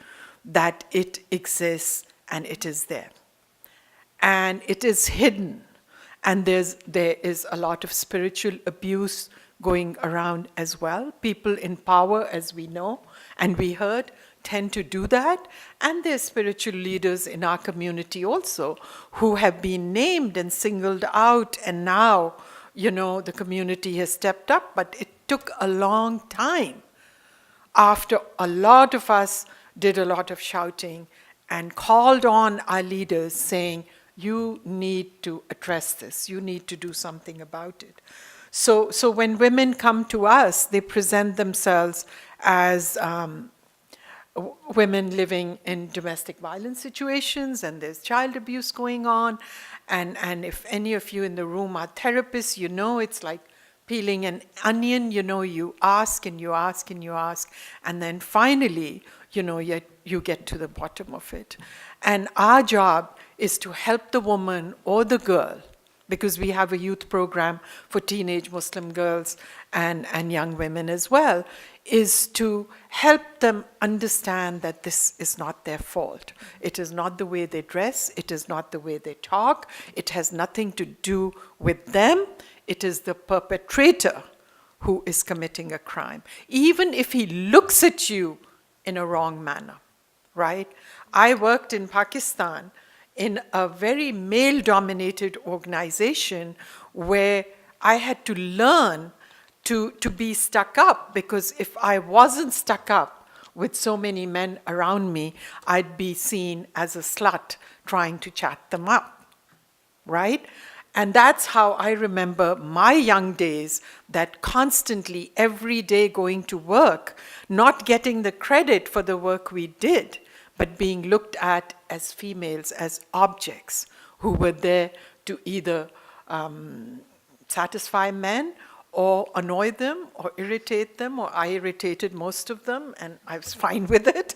that it exists and it is there. And it is hidden, and there is a lot of spiritual abuse going around as well. People in power, as we know, and we heard, tend to do that. And there's spiritual leaders in our community also who have been named and singled out, and now, the community has stepped up, but it took a long time after a lot of us did a lot of shouting and called on our leaders saying, you need to address this. You need to do something about it. So when women come to us, they present themselves as women living in domestic violence situations, and there's child abuse going on. And if any of you in the room are therapists, it's like peeling an onion. You ask and you ask and you ask, and then finally, you get to the bottom of it. And our job is to help the woman or the girl, because we have a youth program for teenage Muslim girls and young women as well, is to help them understand that this is not their fault. It is not the way they dress. It is not the way they talk. It has nothing to do with them. It is the perpetrator who is committing a crime, even if he looks at you in a wrong manner, right? I worked in Pakistan in a very male-dominated organization where I had to learn to be stuck up, because if I wasn't stuck up with so many men around me, I'd be seen as a slut trying to chat them up, right? And that's how I remember my young days, that constantly, every day going to work, not getting the credit for the work we did, but being looked at as females, as objects who were there to either satisfy men or annoy them or irritate them, or I irritated most of them, and I was fine with it.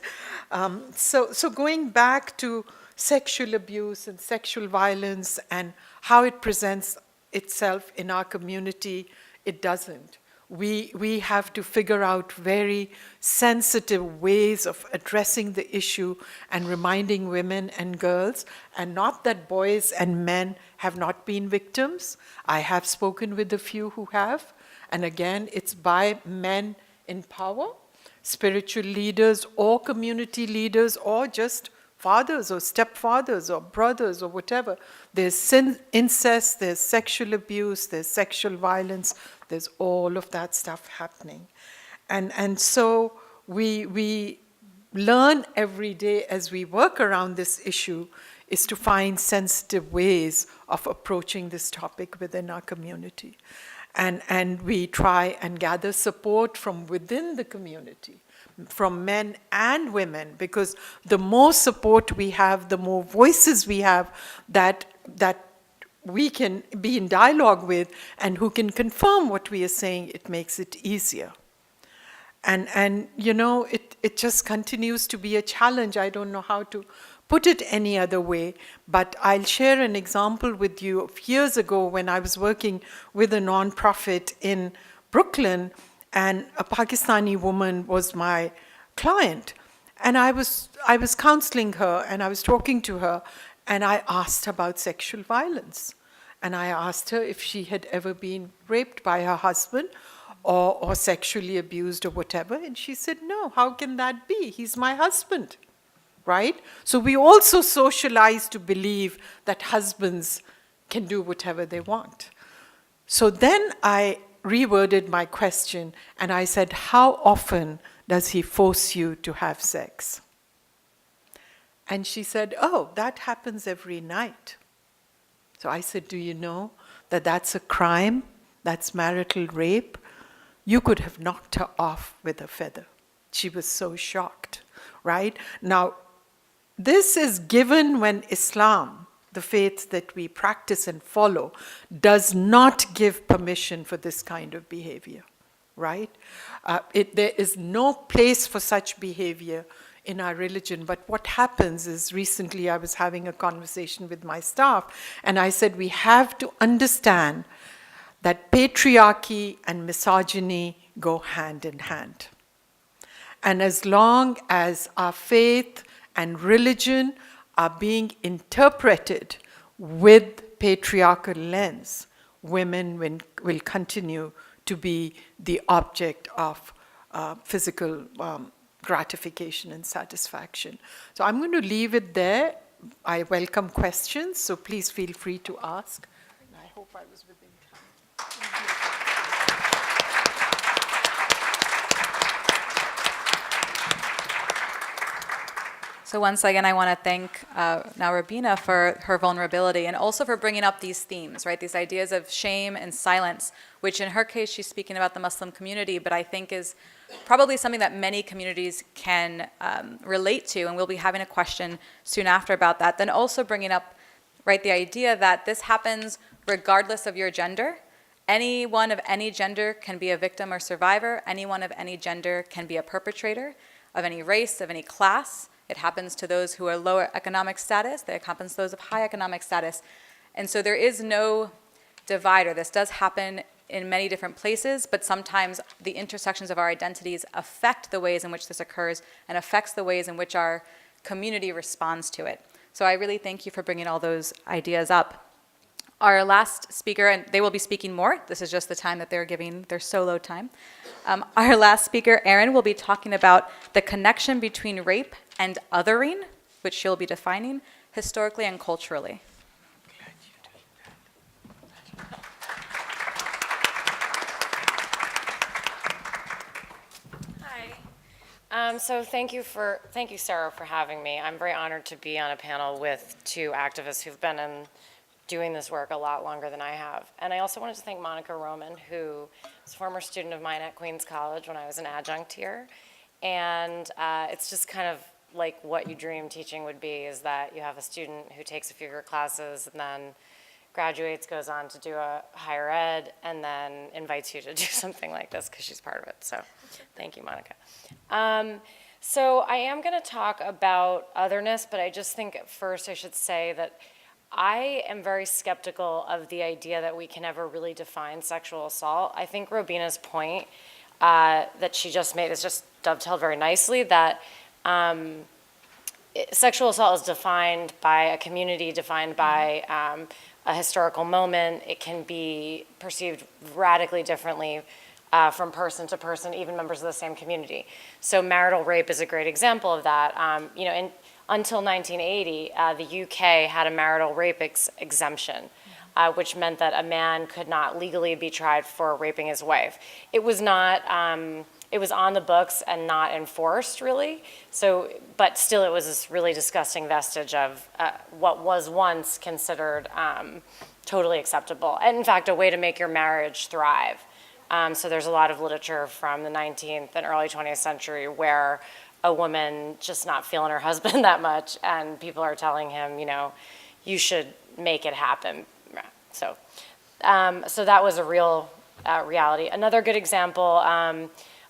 So going back to sexual abuse and sexual violence and how it presents itself in our community, it doesn't. We have to figure out very sensitive ways of addressing the issue and reminding women and girls, and not that boys and men have not been victims. I have spoken with a few who have, and again, it's by men in power, spiritual leaders or community leaders, or just fathers or stepfathers or brothers or whatever. There's incest, there's sexual abuse, there's sexual violence, there's all of that stuff happening. And so we learn every day as we work around this issue is to find sensitive ways of approaching this topic within our community. And we try and gather support from within the community, from men and women, because the more support we have, the more voices we have that we can be in dialogue with and who can confirm what we are saying, it makes it easier. And it just continues to be a challenge. I don't know how to put it any other way, but I'll share an example with you of years ago when I was working with a nonprofit in Brooklyn, and a Pakistani woman was my client. And I was counseling her, and I was talking to her, and I asked about sexual violence. And I asked her if she had ever been raped by her husband or sexually abused or whatever. And she said, no, how can that be? He's my husband, right? So we also socialize to believe that husbands can do whatever they want. So then I reworded my question, and I said, how often does he force you to have sex? And she said, oh, that happens every night. So I said, do you know that that's a crime? That's marital rape? You could have knocked her off with a feather. She was so shocked, right? Now, this is given when Islam, the faith that we practice and follow, does not give permission for this kind of behavior, right? There is no place for such behavior in our religion. But what happens is, recently I was having a conversation with my staff, and I said we have to understand that patriarchy and misogyny go hand in hand. And as long as our faith and religion are being interpreted with patriarchal lens, women will continue to be the object of physical gratification and satisfaction. So I'm going to leave it there. I welcome questions, so please feel free to ask. And I hope I was within time. So once again, I want to thank now Robina for her vulnerability and also for bringing up these themes, right? These ideas of shame and silence, which in her case, she's speaking about the Muslim community, but I think is probably something that many communities can relate to, and we'll be having a question soon after about that. Then also bringing up, right, the idea that this happens regardless of your gender. Anyone of any gender can be a victim or survivor. Anyone of any gender can be a perpetrator, of any race, of any class. It happens to those who are lower economic status. It happens to those of high economic status. And so there is no divider. This does happen in many different places, but sometimes the intersections of our identities affect the ways in which this occurs and affects the ways in which our community responds to it. So I really thank you for bringing all those ideas up. Our last speaker, and they will be speaking more. This is just the time that they're giving their solo time. Our last speaker, Erin, will be talking about the connection between rape and othering, which she'll be defining historically and culturally. Hi. So thank you, CERRU, for having me. I'm very honored to be on a panel with two activists who've been doing this work a lot longer than I have. And I also wanted to thank Monica Roman, who was a former student of mine at Queens College when I was an adjunct here. And it's just kind of like what you dream teaching would be, is that you have a student who takes a few of your classes and then graduates, goes on to do a higher ed, and then invites you to do something like this because she's part of it. So thank you, Monica. So I am going to talk about otherness, but I just think at first I should say that I am very skeptical of the idea that we can ever really define sexual assault. I think Robina's point that she just made is just dovetailed very nicely, that sexual assault is defined by a community, defined by a historical moment. It can be perceived radically differently from person to person, even members of the same community. So marital rape is a great example of that. Until 1980, the UK had a marital rape exemption, which meant that a man could not legally be tried for raping his wife. It was not, it was on the books and not enforced, really. So, but still, it was this really disgusting vestige of what was once considered totally acceptable, and in fact, a way to make your marriage thrive. So there's a lot of literature from the 19th and early 20th century where a woman just not feeling her husband that much, and people are telling him, you should make it happen. So that was a real reality. Another good example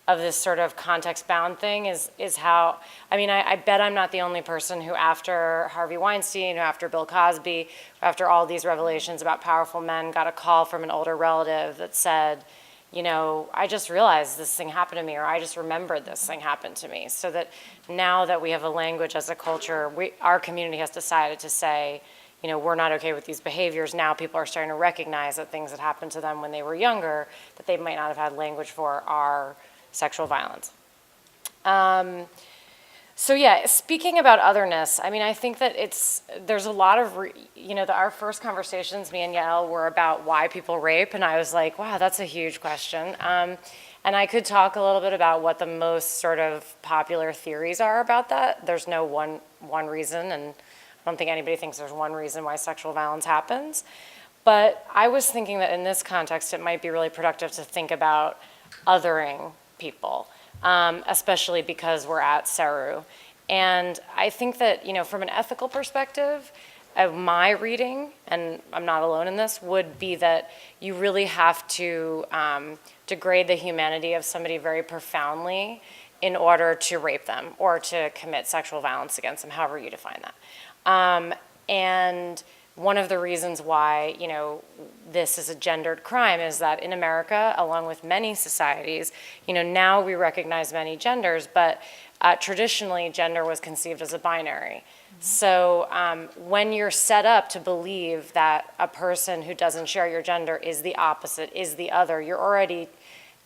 of this sort of context-bound thing is how, I bet I'm not the only person who, after Harvey Weinstein, who after Bill Cosby, who after all these revelations about powerful men, got a call from an older relative that said, I just realized this thing happened to me, or I just remembered this thing happened to me. So that now that we have a language as a culture, our community has decided to say, we're not okay with these behaviors. Now people are starting to recognize that things that happened to them when they were younger, that they might not have had language for, are sexual violence. So yeah, speaking about otherness, I think that there's a lot of, our first conversations, me and Yael, were about why people rape, and I was like, wow, that's a huge question. And I could talk a little bit about what the most sort of popular theories are about that. There's no one reason, and I don't think anybody thinks there's one reason why sexual violence happens. But I was thinking that in this context, it might be really productive to think about othering people, especially because we're at CERRU. And I think that, from an ethical perspective, my reading, and I'm not alone in this, would be that you really have to degrade the humanity of somebody very profoundly in order to rape them or to commit sexual violence against them, however you define that. And one of the reasons why, this is a gendered crime is that in America, along with many societies, now we recognize many genders, but traditionally gender was conceived as a binary. So when you're set up to believe that a person who doesn't share your gender is the opposite, is the other, you're already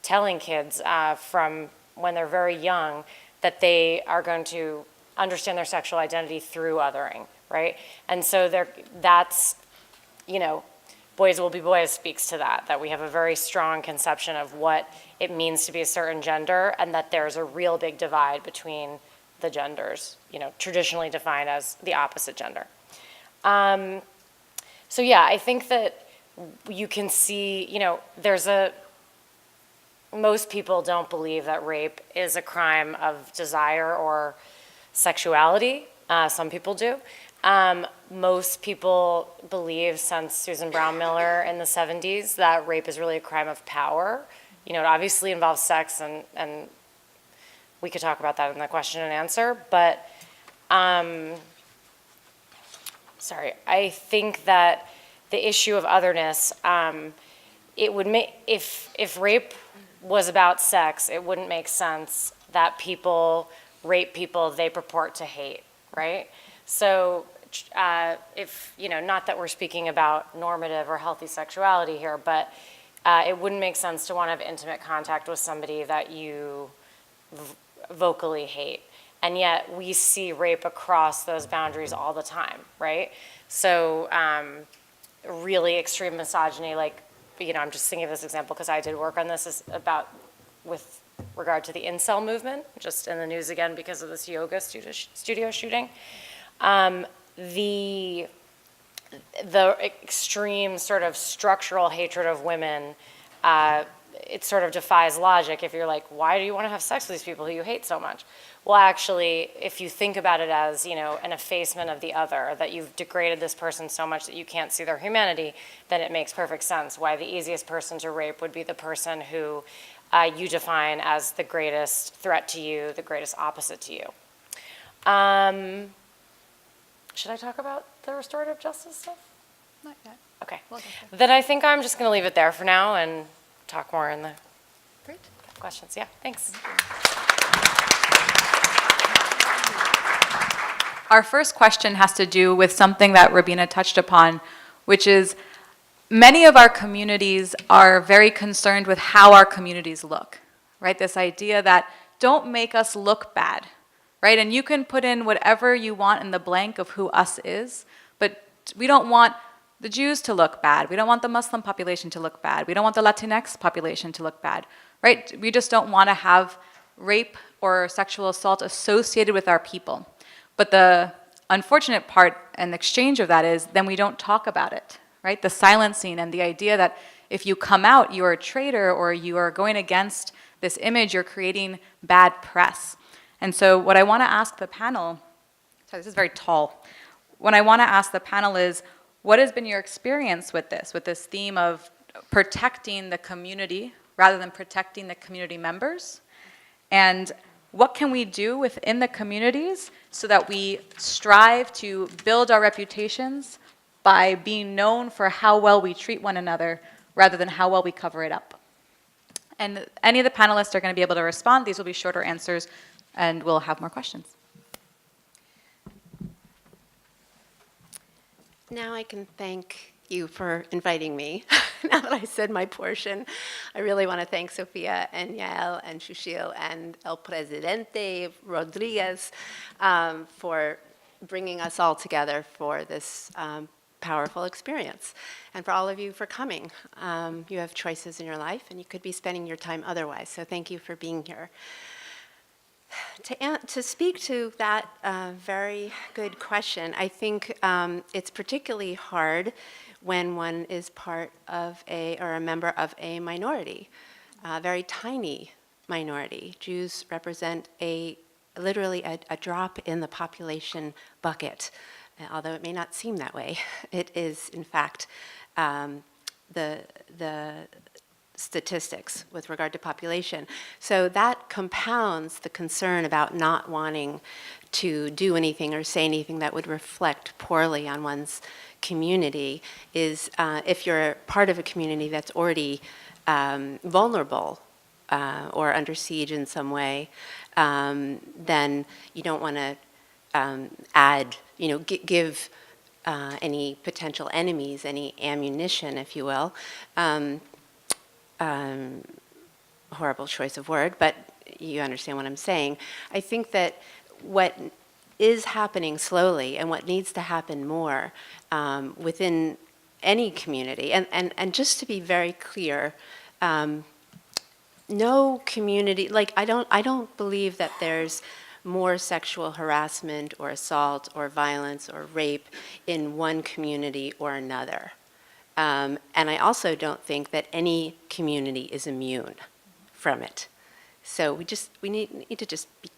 telling kids from when they're very young that they are going to understand their sexual identity through othering, right? And so that's, Boys Will Be Boys speaks to that we have a very strong conception of what it means to be a certain gender, and that there's a real big divide between the genders, traditionally defined as the opposite gender. So yeah, I think that you can see, most people don't believe that rape is a crime of desire or sexuality. Some people do. Most people believe, since Susan Brown Miller in the 70s, that rape is really a crime of power. It obviously involves sex, and we could talk about that in the question and answer, but I think that the issue of otherness, it would make, if rape was about sex, it wouldn't make sense that people rape people they purport to hate, right? So if, not that we're speaking about normative or healthy sexuality here, but it wouldn't make sense to want to have intimate contact with somebody that you vocally hate. And yet we see rape across those boundaries all the time, right? So really extreme misogyny, like, I'm just thinking of this example because I did work on this, is about with regard to the incel movement, just in the news again because of this yoga studio shooting. The extreme sort of structural hatred of women, it sort of defies logic if you're like, why do you want to have sex with these people who you hate so much? Well, actually, if you think about it as, an effacement of the other, that you've degraded this person so much that you can't see their humanity, then it makes perfect sense why the easiest person to rape would be the person who you define as the greatest threat to you, the greatest opposite to you. Should I talk about the restorative justice stuff? Not yet. Okay. We'll get there. Then I think I'm just going to leave it there for now and talk more in the Great. questions. Yeah, thanks. Our first question has to do with something that Robina touched upon, which is many of our communities are very concerned with how our communities look, right? This idea that don't make us look bad, right? And you can put in whatever you want in the blank of who us is, but we don't want the Jews to look bad. We don't want the Muslim population to look bad. We don't want the Latinx population to look bad, right? We just don't want to have rape or sexual assault associated with our people. But the unfortunate part and exchange of that is then we don't talk about it, right? The silencing and the idea that if you come out, you're a traitor or you are going against this image, you're creating bad press. And so what I want to ask the panel, sorry, this is very tall. What I want to ask the panel is, what has been your experience with this theme of protecting the community rather than protecting the community members? And what can we do within the communities so that we strive to build our reputations by being known for how well we treat one another rather than how well we cover it up? And any of the panelists are going to be able to respond. These will be shorter answers, and we'll have more questions. Now I can thank you for inviting me. Now that I said my portion, I really want to thank Sophia and Yael and Shushil and El Presidente Rodriguez for bringing us all together for this powerful experience. And for all of you for coming. You have choices in your life, and you could be spending your time otherwise. So thank you for being here. To speak to that very good question, I think it's particularly hard when one is part of or a member of a minority, a very tiny minority. Jews represent literally a drop in the population bucket. Although it may not seem that way, it is in fact the statistics with regard to population. So that compounds the concern about not wanting to do anything or say anything that would reflect poorly on one's community. Is if you're part of a community that's already vulnerable or under siege in some way, then you don't want to add, give any potential enemies any ammunition, if you will. Horrible choice of word, but you understand what I'm saying. I think that what is happening slowly and what needs to happen more within any community, and just to be very clear, no community, I don't believe that there's more sexual harassment or assault or violence or rape in one community or another. And I also don't think that any community is immune from it. So we need to just be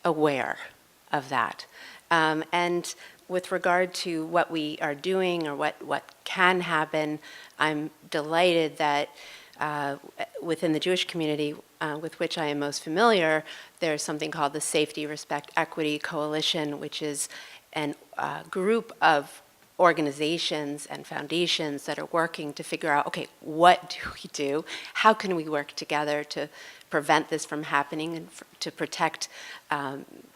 aware of that. And with regard to what we are doing or what can happen, I'm delighted that within the Jewish community with which I am most familiar, there's something called the Safety, Respect, Equity Coalition, which is a group of organizations and foundations that are working to figure out, okay, what do we do? How can we work together to prevent this from happening and to protect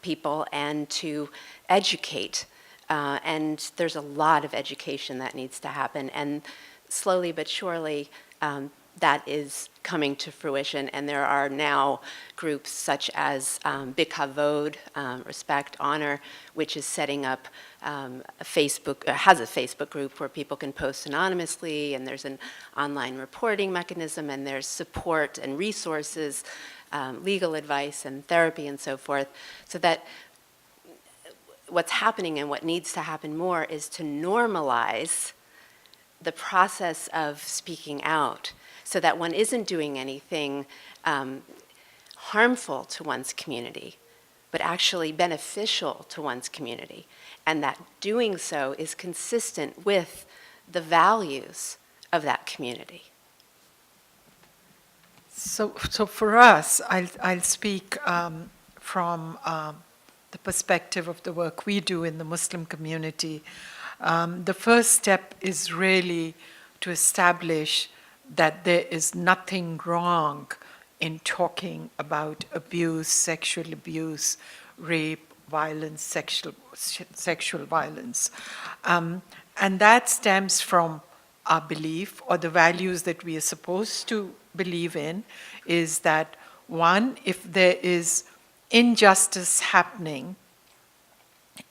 people and to educate? And there's a lot of education that needs to happen. And slowly but surely, that is coming to fruition, and there are now groups such as Big Kavod, Respect, Honor, which is setting up has a Facebook group where people can post anonymously, and there's an online reporting mechanism, and there's support and resources, legal advice and therapy and so forth, so that what's happening and what needs to happen more is to normalize the process of speaking out, so that one isn't doing anything harmful to one's community, but actually beneficial to one's community, and that doing so is consistent with the values of that community. So for us, I'll speak from the perspective of the work we do in the Muslim community. The first step is really to establish that there is nothing wrong in talking about abuse, sexual abuse, rape, violence, sexual violence. And that stems from our belief, or the values that we are supposed to believe in, is that one, if there is injustice happening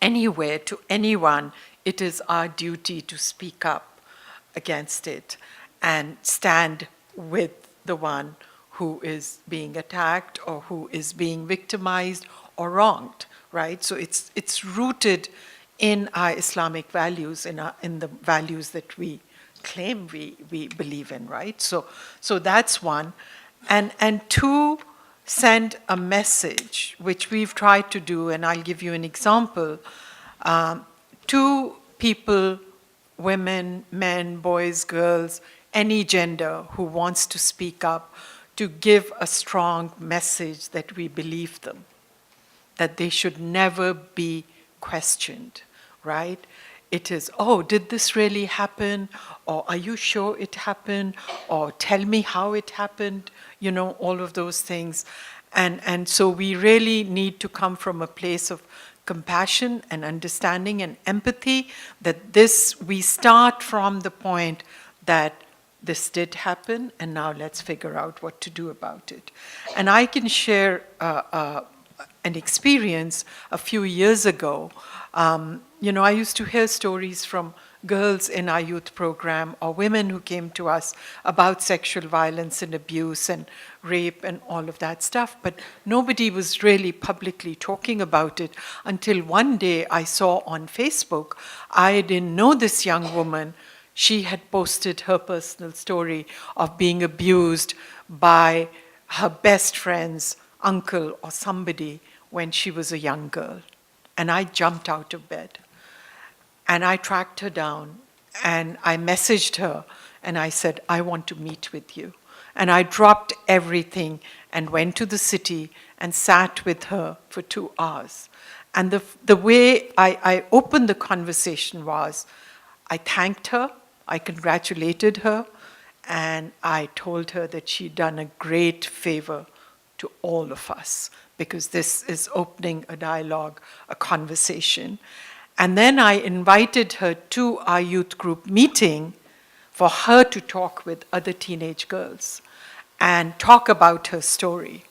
anywhere to anyone, it is our duty to speak up against it and stand with the one who is being attacked or who is being victimized or wronged, right? So it's rooted in our Islamic values, in the values that we claim we believe in, right? So that's one. And two, send a message, which we've tried to do, and I'll give you an example. To people, women, men, boys, girls, any gender who wants to speak up, to give a strong message that we believe them, that they should never be questioned, right? It is, oh, did this really happen? Or are you sure it happened? Or tell me how it happened, all of those things. And so we really need to come from a place of compassion and understanding and empathy, that we start from the point that this did happen, and now let's figure out what to do about it. And I can share an experience a few years ago. I used to hear stories from girls in our youth program or women who came to us about sexual violence and abuse and rape and all of that stuff, but nobody was really publicly talking about it until one day I saw on Facebook. I didn't know this young woman. She had posted her personal story of being abused by her best friend's uncle or somebody when she was a young girl. And I jumped out of bed. And I tracked her down and I messaged her and I said, I want to meet with you. And I dropped everything and went to the city and sat with her for 2 hours. And the way I opened the conversation was, I thanked her, I congratulated her, and I told her that she'd done a great favor to all of us, because this is opening a dialogue, a conversation. And then I invited her to our youth group meeting for her to talk with other teenage girls and talk about her story.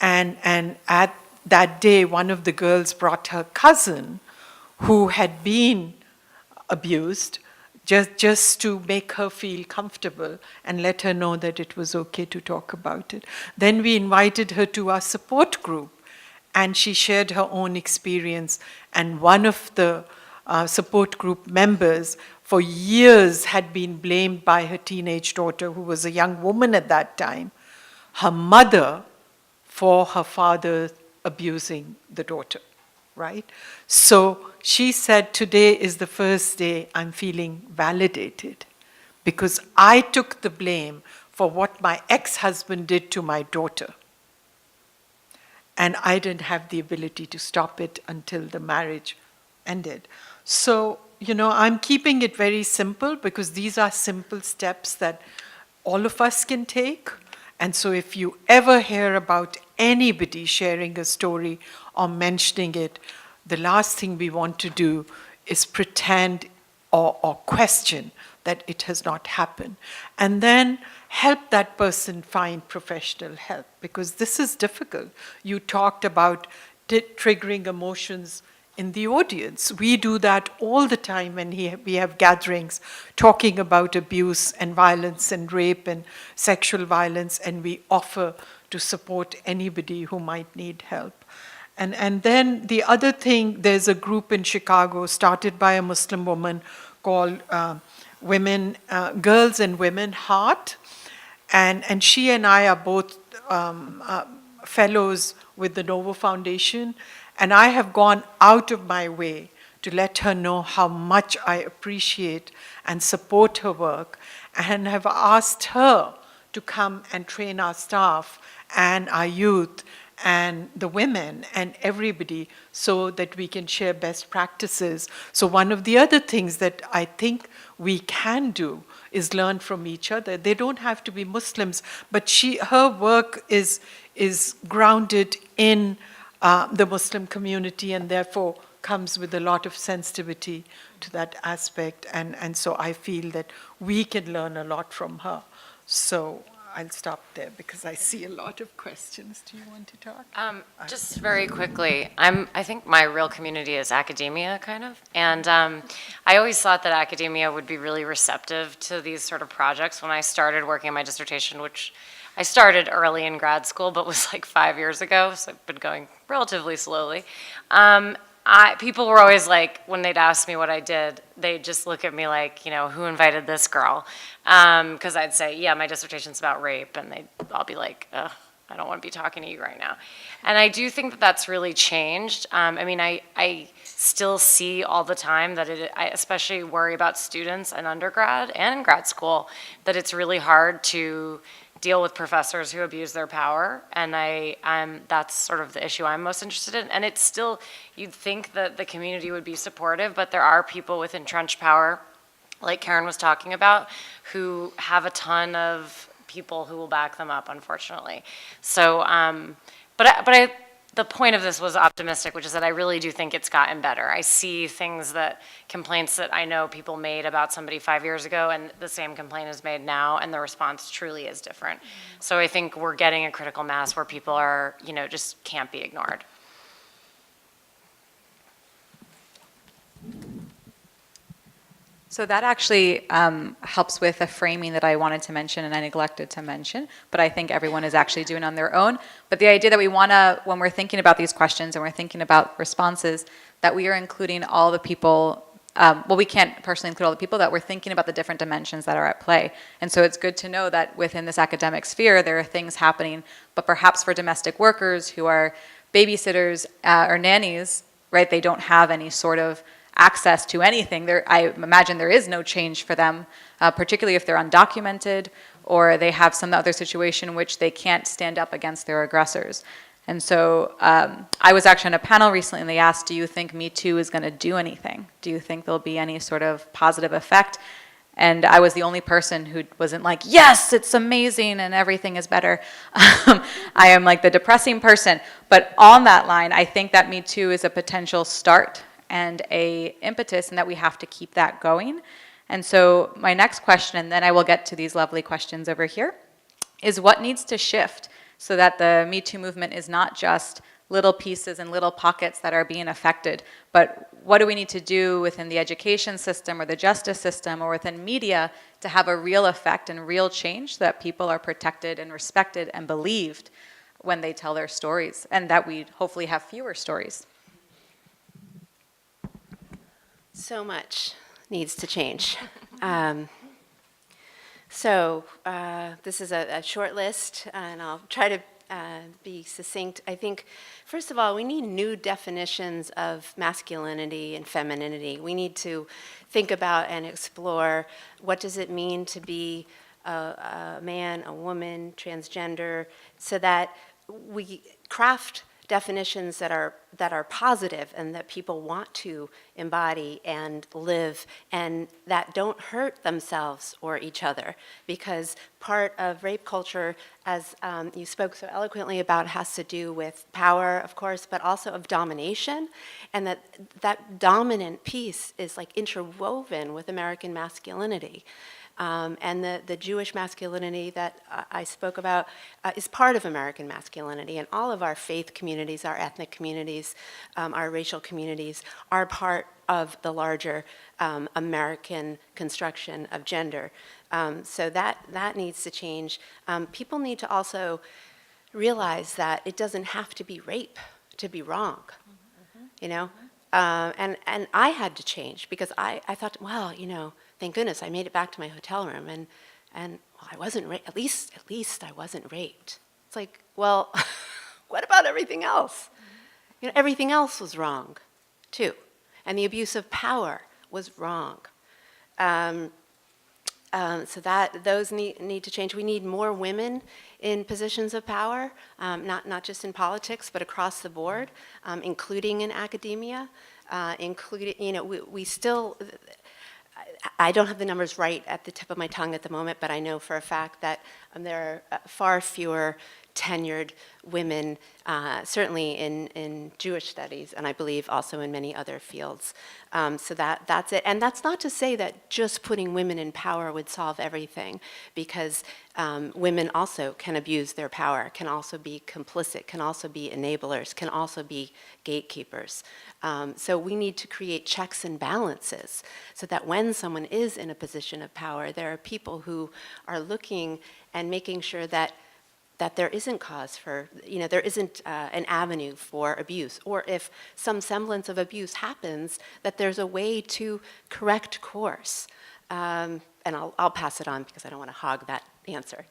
And at that day, one of the girls brought her cousin who had been abused, just to make her feel comfortable and let her know that it was okay to talk about it. Then we invited her to our support group, and she shared her own experience. And one of the support group members for years had been blamed by her teenage daughter, who was a young woman at that time, her mother, for her father abusing the daughter, right? So she said, today is the first day I'm feeling validated, because I took the blame for what my ex-husband did to my daughter. And I didn't have the ability to stop it until the marriage ended. So, I'm keeping it very simple, because these are simple steps that all of us can take. And so if you ever hear about anybody sharing a story or mentioning it, the last thing we want to do is pretend or question that it has not happened. And then help that person find professional help, because this is difficult. You talked about triggering emotions in the audience. We do that all the time when we have gatherings talking about abuse and violence and rape and sexual violence, and we offer to support anybody who might need help. And then the other thing, there's a group in Chicago started by a Muslim woman called Girls and Women Heart. And she and I are both fellows with the Novo Foundation. And I have gone out of my way to let her know how much I appreciate and support her work, and have asked her to come and train our staff and our youth and the women and everybody, so that we can share best practices. So one of the other things that I think we can do is learn from each other. They don't have to be Muslims, but her work is grounded in the Muslim community, and therefore comes with a lot of sensitivity to that aspect. And so I feel that we can learn a lot from her. So I'll stop there because I see a lot of questions. Do you want to talk? Just very quickly, I think my real community is academia, kind of. And I always thought that academia would be really receptive to these sort of projects. When I started working on my dissertation, which I started early in grad school, but was like 5 years ago, so I've been going relatively slowly. People were always like, when they'd ask me what I did, they'd just look at me like, who invited this girl? Because I'd say, yeah, my dissertation's about rape, and I'll be like, ugh, I don't want to be talking to you right now. And I do think that that's really changed. I still see all the time that I especially worry about students in undergrad and in grad school, that it's really hard to deal with professors who abuse their power, and that's sort of the issue I'm most interested in. And it's still, you'd think that the community would be supportive, but there are people with entrenched power, like Keren was talking about, who have a ton of people who will back them up, unfortunately. So, the point of this was optimistic, which is that I really do think it's gotten better. I see complaints that I know people made about somebody 5 years ago, and the same complaint is made now, and the response truly is different. So I think we're getting a critical mass where people are, just can't be ignored. So that actually helps with a framing that I wanted to mention and I neglected to mention, but I think everyone is actually doing on their own. But the idea that we want to, when we're thinking about these questions and we're thinking about responses, that we are including all the people, well, we can't personally include all the people, that we're thinking about the different dimensions that are at play. And so it's good to know that within this academic sphere, there are things happening, but perhaps for domestic workers who are babysitters or nannies, right, they don't have any sort of access to anything. I imagine there is no change for them, particularly if they're undocumented or they have some other situation in which they can't stand up against their aggressors. And so I was actually on a panel recently and they asked, do you think Me Too is going to do anything? Do you think there'll be any sort of positive effect? And I was the only person who wasn't like, yes, it's amazing and everything is better. I am like the depressing person. But on that line, I think that Me Too is a potential start and a impetus, and that we have to keep that going. And so my next question, and then I will get to these lovely questions over here, is what needs to shift so that the Me Too movement is not just little pieces and little pockets that are being affected, but what do we need to do within the education system or the justice system or within media to have a real effect and real change so that people are protected and respected and believed when they tell their stories, and that we hopefully have fewer stories. So much needs to change. This is a short list, and I'll try to be succinct. I think, first of all, we need new definitions of masculinity and femininity. We need to think about and explore what does it mean to be a man, a woman, transgender, so that we craft definitions that are positive and that people want to embody and live and that don't hurt themselves or each other. Because part of rape culture, as you spoke so eloquently about, has to do with power, of course, but also of domination, and that dominant piece is like interwoven with American masculinity. And the Jewish masculinity that I spoke about is part of American masculinity, and all of our faith communities, our ethnic communities, our racial communities are part of the larger American construction of gender. So that needs to change. People need to also realize that it doesn't have to be rape to be wrong, you know? And I had to change because I thought, well, you know, thank goodness I made it back to my hotel room and well, I wasn't raped. At least I wasn't raped. It's like, well, what about everything else? You know, everything else was wrong, too, and the abuse of power was wrong. So those need to change. We need more women in positions of power, not just in politics, but across the board, including in academia, including, you know, we still. I don't have the numbers right at the tip of my tongue at the moment, but I know for a fact that there are far fewer tenured women, certainly in Jewish studies, and I believe also in many other fields. So that's it. And that's not to say that just putting women in power would solve everything, because women also can abuse their power, can also be complicit, can also be enablers, can also be gatekeepers. So we need to create checks and balances so that when someone is in a position of power, there are people who are looking and making sure that there isn't cause for, you know, there isn't an avenue for abuse, or if some semblance of abuse happens, that there's a way to correct course. And I'll pass it on because I don't want to hog that answer.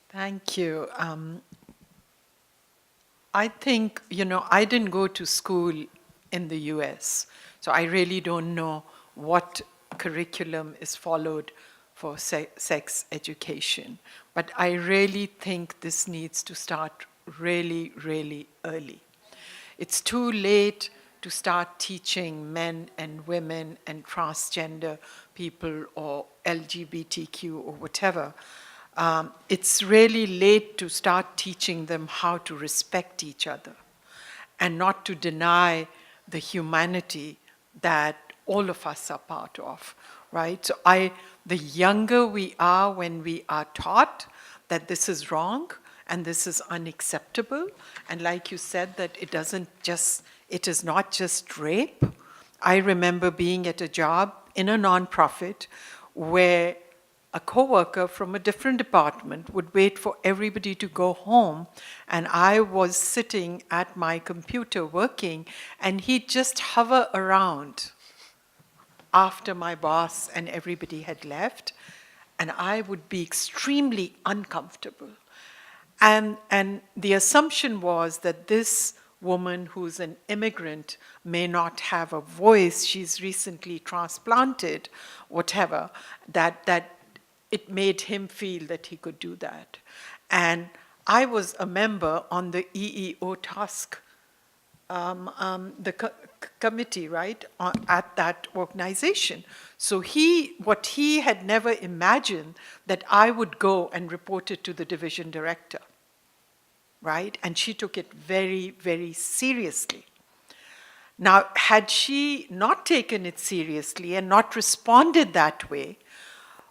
Thank you. I think, you know, I didn't go to school in the US, so I really don't know what curriculum is followed for sex education. But I really think this needs to start really, really early. It's too late to start teaching men and women and transgender people or LGBTQ or whatever. It's really late to start teaching them how to respect each other and not to deny the humanity that all of us are part of, right? So the younger we are when we are taught that this is wrong and this is unacceptable. And like you said, that it is not just rape. I remember being at a job in a nonprofit where a coworker from a different department would wait for everybody to go home, and I was sitting at my computer working, and he'd just hover around after my boss and everybody had left, and I would be extremely uncomfortable. And the assumption was that this woman who's an immigrant may not have a voice, she's recently transplanted, whatever, that it made him feel that he could do that. And I was a member on the EEO task, committee, right, at that organization. So what he had never imagined that I would go and report it to the division director, right? And she took it very, very seriously. Now, had she not taken it seriously and not responded that way,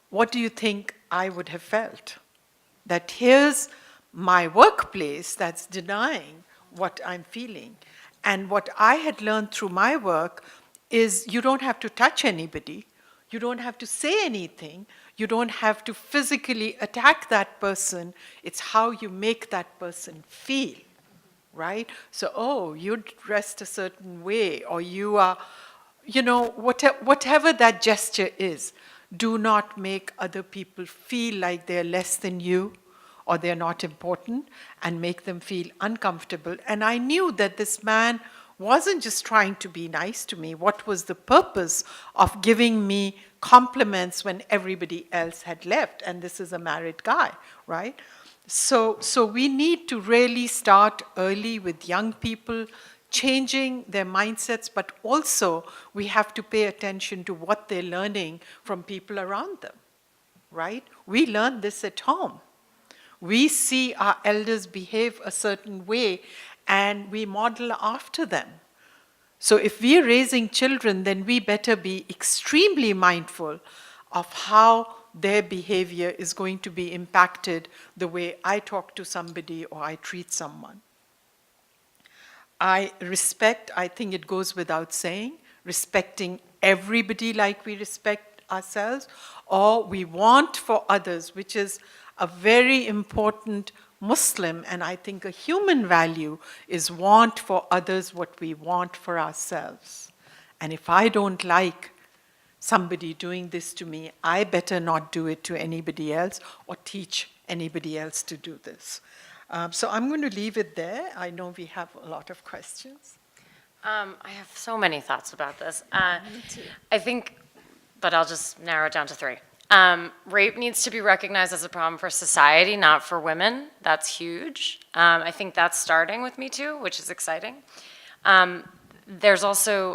what do you think I would have felt? That here's my workplace that's denying what I'm feeling. And what I had learned through my work is you don't have to touch anybody, you don't have to say anything, you don't have to physically attack that person, it's how you make that person feel, right? So, oh, you're dressed a certain way, or you are, whatever that gesture is, do not make other people feel like they're less than you or they're not important, and make them feel uncomfortable. And I knew that this man wasn't just trying to be nice to me. What was the purpose of giving me compliments when everybody else had left? And this is a married guy, right? So we need to really start early with young people, changing their mindsets, but also we have to pay attention to what they're learning from people around them, right? We learn this at home. We see our elders behave a certain way and we model after them. So if we're raising children, then we better be extremely mindful of how their behavior is going to be impacted the way I talk to somebody or I treat someone. I think it goes without saying, respecting everybody like we respect ourselves, or we want for others, which is a very important Muslim, and I think a human value, is want for others what we want for ourselves. And if I don't like somebody doing this to me, I better not do it to anybody else or teach anybody else to do this. So I'm going to leave it there. I know we have a lot of questions. I have so many thoughts about this. I think, but I'll just narrow it down to 3. Rape needs to be recognized as a problem for society, not for women. That's huge. I think that's starting with Me Too, which is exciting. There's also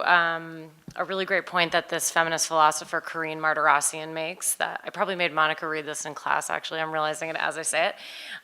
a really great point that this feminist philosopher, Keren makes, that I probably made Monica read this in class, actually, I'm realizing it as I say it,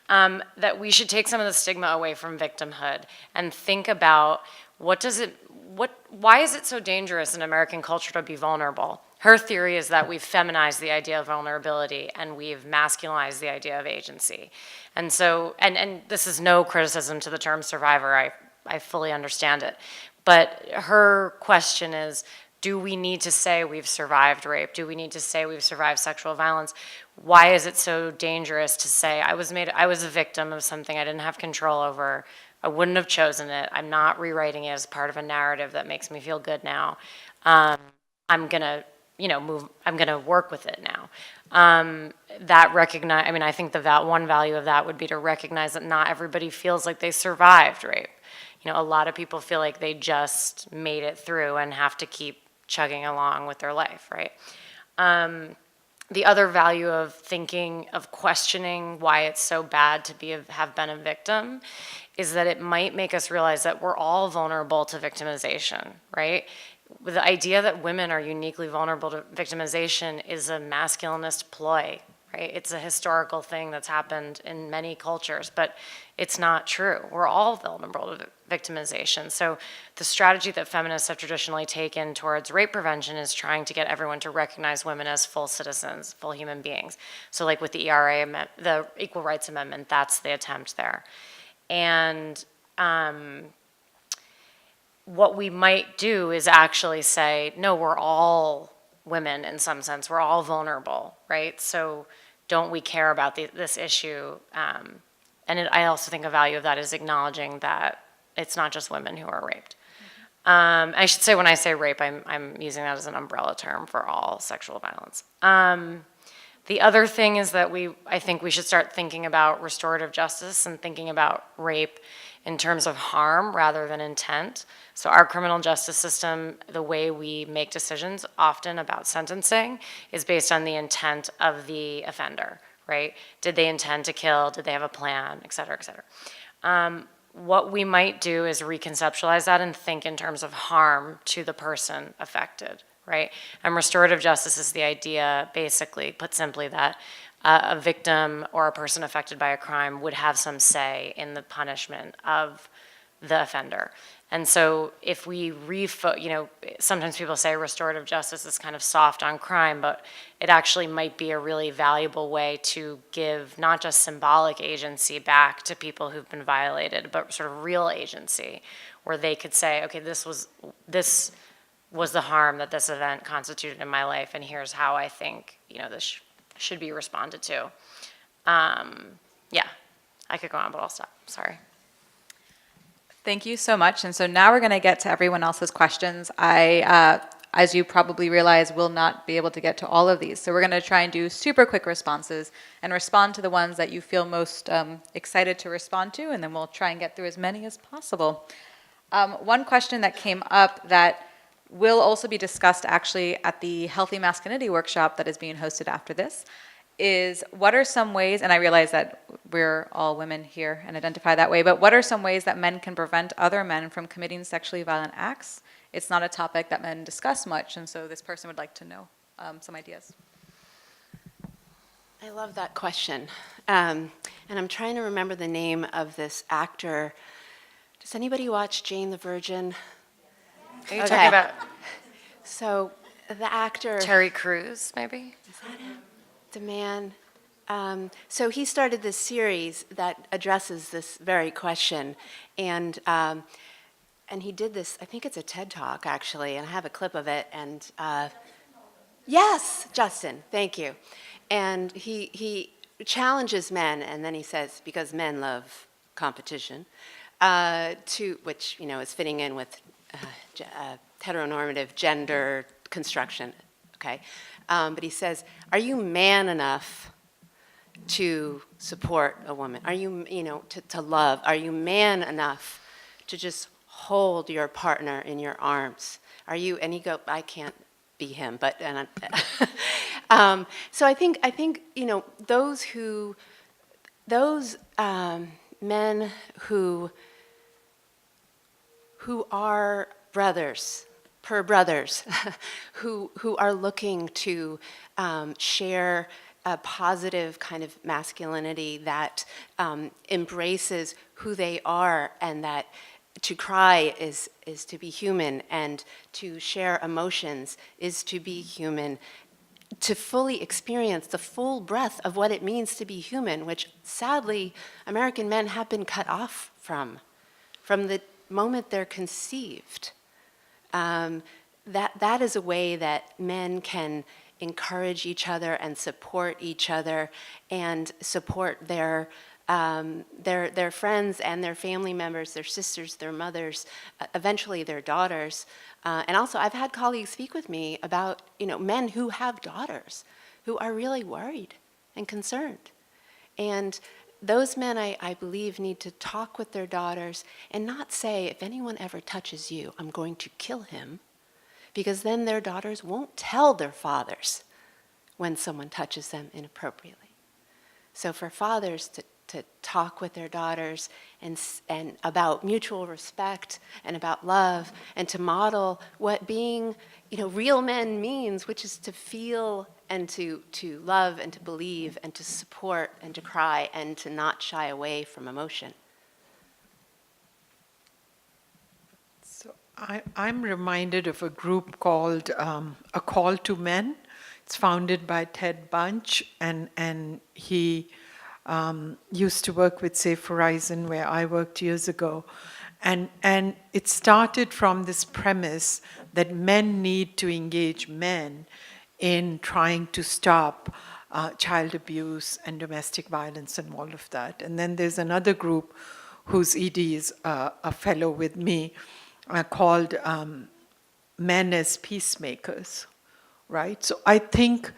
that we should take some of the stigma away from victimhood and think about why is it so dangerous in American culture to be vulnerable? Her theory is that we've feminized the idea of vulnerability and we've masculinized the idea of agency. And so, and this is no criticism to the term survivor, I fully understand it. But her question is, do we need to say we've survived rape? Do we need to say we've survived sexual violence? Why is it so dangerous to say I was a victim of something I didn't have control over? I wouldn't have chosen it. I'm not rewriting it as part of a narrative that makes me feel good now. I'm gonna, I'm gonna work with it now. I think one value of that would be to recognize that not everybody feels like they survived rape. A lot of people feel like they just made it through and have to keep chugging along with their life, right? The other value of questioning why it's so bad to have been a victim is that it might make us realize that we're all vulnerable to victimization, right? The idea that women are uniquely vulnerable to victimization is a masculinist ploy. right? It's a historical thing that's happened in many cultures, but it's not true. We're all vulnerable to victimization. So the strategy that feminists have traditionally taken towards rape prevention is trying to get everyone to recognize women as full citizens, full human beings. So like with the ERA, the Equal Rights Amendment, that's the attempt there. And what we might do is actually say, no, we're all women in some sense. We're all vulnerable, right? So don't we care about this issue? I also think a value of that is acknowledging that it's not just women who are raped. I should say when I say rape, I'm using that as an umbrella term for all sexual violence. The other thing is that I think we should start thinking about restorative justice and thinking about rape in terms of harm rather than intent. So our criminal justice system, the way we make decisions often about sentencing is based on the intent of the offender, right? Did they intend to kill? Did they have a plan, et cetera, et cetera. What we might do is reconceptualize that and think in terms of harm to the person affected, right? And restorative justice is the idea, basically, put simply, that a victim or a person affected by a crime would have some say in the punishment of the offender. And so if we sometimes people say restorative justice is kind of soft on crime, but it actually might be a really valuable way to give not just symbolic agency back to people who've been violated, but sort of real agency, where they could say, okay, this was the harm that this event constituted in my life, and here's how I think this should be responded to. Yeah, I could go on, but I'll stop. Sorry. Thank you so much. And so now we're going to get to everyone else's questions. I, as you probably realize, will not be able to get to all of these. So we're going to try and do super quick responses and respond to the ones that you feel most excited to respond to, and then we'll try and get through as many as possible. One question that came up that will also be discussed actually at the Healthy Masculinity workshop that is being hosted after this is, what are some ways, and I realize that we're all women here and identify that way, but what are some ways that men can prevent other men from committing sexually violent acts? It's not a topic that men discuss much, and so this person would like to know some ideas. I love that question. And I'm trying to remember the name of this actor. Does anybody watch Jane the Virgin? Are you talking about So the actor... Terry Crews, maybe? Is that it? The man. So he started this series that addresses this very question, and he did this. I think it's a TED Talk actually, and I have a clip of it. And yes, Justin, thank you. And he challenges men, and then he says, because men love competition, which is fitting in with heteronormative gender construction. Okay. But he says, are you man enough to support a woman? Are you, to love? Are you man enough to just hold your partner in your arms? Are you, and he go, I can't be him, but, so I think, those men who are brothers, who are looking to share a positive kind of masculinity that embraces who they are, and that to cry is to be human, and to share emotions is to be human, to fully experience the full breadth of what it means to be human, which sadly American men have been cut off from the moment they're conceived. That is a way that men can encourage each other and support each other, and support their friends and their family members, their sisters, their mothers, eventually their daughters. And also, I've had colleagues speak with me about men who have daughters who are really worried and concerned. And those men, I believe, need to talk with their daughters and not say, if anyone ever touches you, I'm going to kill him, because then their daughters won't tell their fathers when someone touches them inappropriately. So for fathers to talk with their daughters and about mutual respect and about love, and to model what being, real men means, which is to feel and to love and to believe and to support and to cry and to not shy away from emotion. So I'm reminded of a group called A Call to Men. It's founded by Ted Bunch, and he used to work with Safe Horizon, where I worked years ago. And it started from this premise that men need to engage men in trying to stop child abuse and domestic violence and all of that. And then there's another group whose ED is a fellow with me, called Men as Peacemakers, right? So I think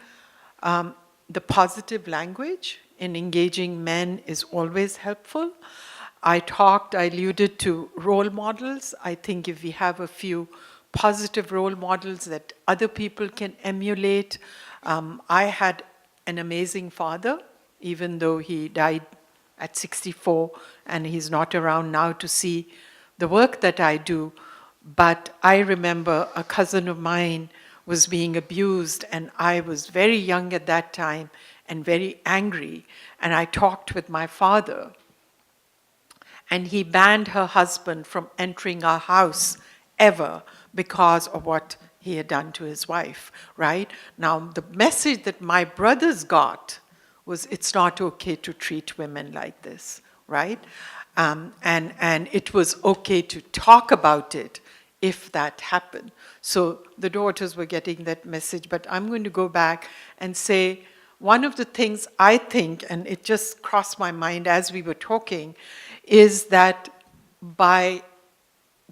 the positive language in engaging men is always helpful. I alluded to role models. I think if we have a few positive role models that other people can emulate. I had an amazing father, even though he died at 64 and he's not around now to see the work that I do. But I remember a cousin of mine was being abused, and I was very young at that time and very angry. And I talked with my father, and he banned her husband from entering our house ever because of what he had done to his wife, right? Now, the message that my brothers got was, it's not okay to treat women like this, right? And it was okay to talk about it if that happened. So the daughters were getting that message, but I'm going to go back and say, one of the things I think, and it just crossed my mind as we were talking, is that by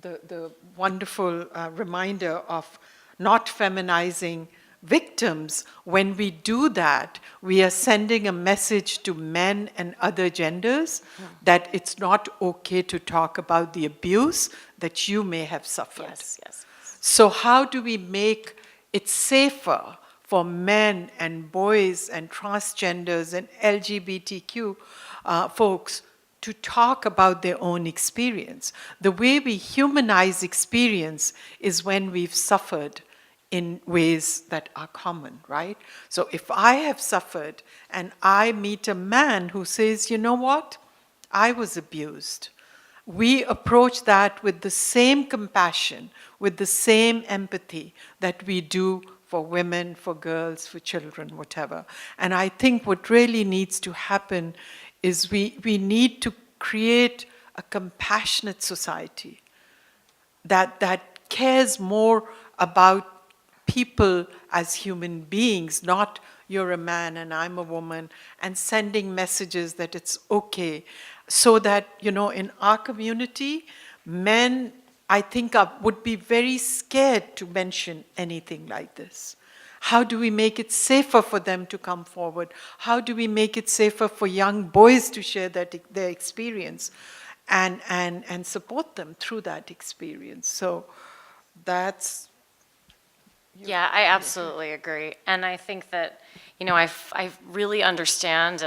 the wonderful reminder of not feminizing victims, when we do that, we are sending a message to men and other genders that it's not okay to talk about the abuse that you may have suffered. Yes, yes. So how do we make it safer for men and boys and transgenders and LGBTQ folks to talk about their own experience? The way we humanize experience is when we've suffered in ways that are common, right? So if I have suffered and I meet a man who says, you know what, I was abused, we approach that with the same compassion, with the same empathy that we do for women, for girls, for children, whatever. And I think what really needs to happen is we need to create a compassionate society that cares more about people as human beings, not you're a man and I'm a woman, and sending messages that it's okay. So that, in our community, men, I think, would be very scared to mention anything like this. How do we make it safer for them to come forward? How do we make it safer for young boys to share their experience and support them through that experience? So that's... Yeah, I absolutely agree. And I think that, I really understand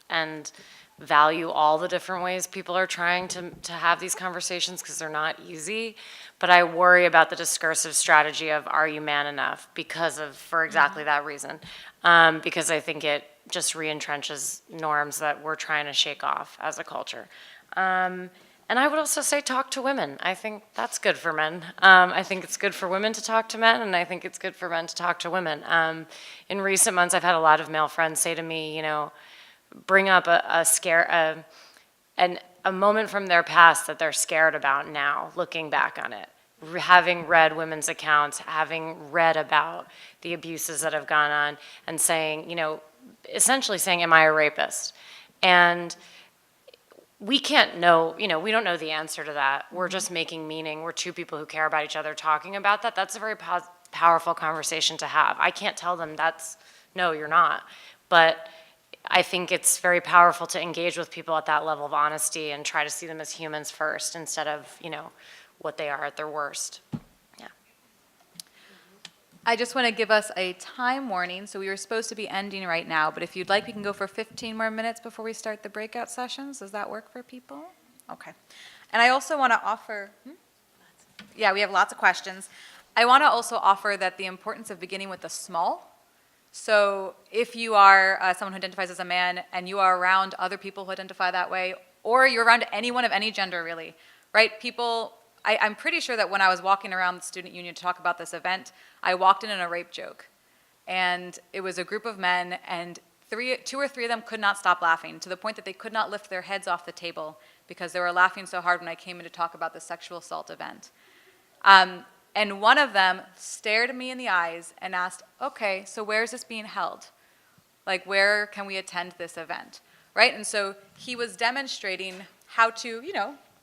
and value all the different ways people are trying to have these conversations, because they're not easy. But I worry about the discursive strategy of, are you man enough? For exactly that reason. Because I think it just re-entrenches norms that we're trying to shake off as a culture. And I would also say, talk to women. I think that's good for men. I think it's good for women to talk to men, and I think it's good for men to talk to women. In recent months, I've had a lot of male friends say to me, bring up a moment from their past that they're scared about now, looking back on it. Having read women's accounts, having read about the abuses that have gone on, and saying, essentially saying, am I a rapist? And we can't know, we don't know the answer to that. We're just making meaning. We're two people who care about each other talking about that. That's a very powerful conversation to have. I can't tell them no, you're not. But I think it's very powerful to engage with people at that level of honesty and try to see them as humans first instead of, what they are at their worst. Yeah. I just want to give us a time warning. So we were supposed to be ending right now, but if you'd like, we can go for 15 more minutes before we start the breakout sessions. Does that work for people? Okay. And I also want to offer, yeah, we have lots of questions. I want to also offer that the importance of beginning with the small. So if you are someone who identifies as a man and you are around other people who identify that way, or you're around anyone of any gender really, right? People, I'm pretty sure that when I was walking around the student union to talk about this event, I walked in a rape joke. And it was a group of men, and two or three of them could not stop laughing, to the point that they could not lift their heads off the table because they were laughing so hard when I came in to talk about the sexual assault event. And one of them stared me in the eyes and asked, okay, so where is this being held? Like, where can we attend this event, right? And so he was demonstrating how to,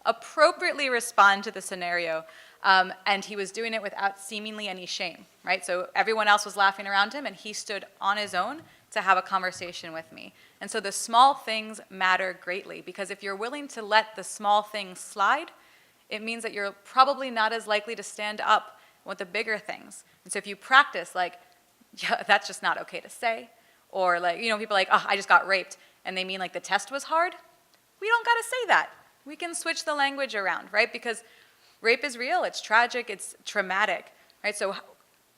appropriately respond to the scenario. And he was doing it without seemingly any shame, right? So everyone else was laughing around him, and he stood on his own to have a conversation with me. And so the small things matter greatly, because if you're willing to let the small things slide, it means that you're probably not as likely to stand up with the bigger things. And so if you practice, like, yeah, that's just not okay to say, or like, people like, oh, I just got raped, and they mean like the test was hard, we don't gotta say that. We can switch the language around, right? Because rape is real, it's tragic, it's traumatic, right? So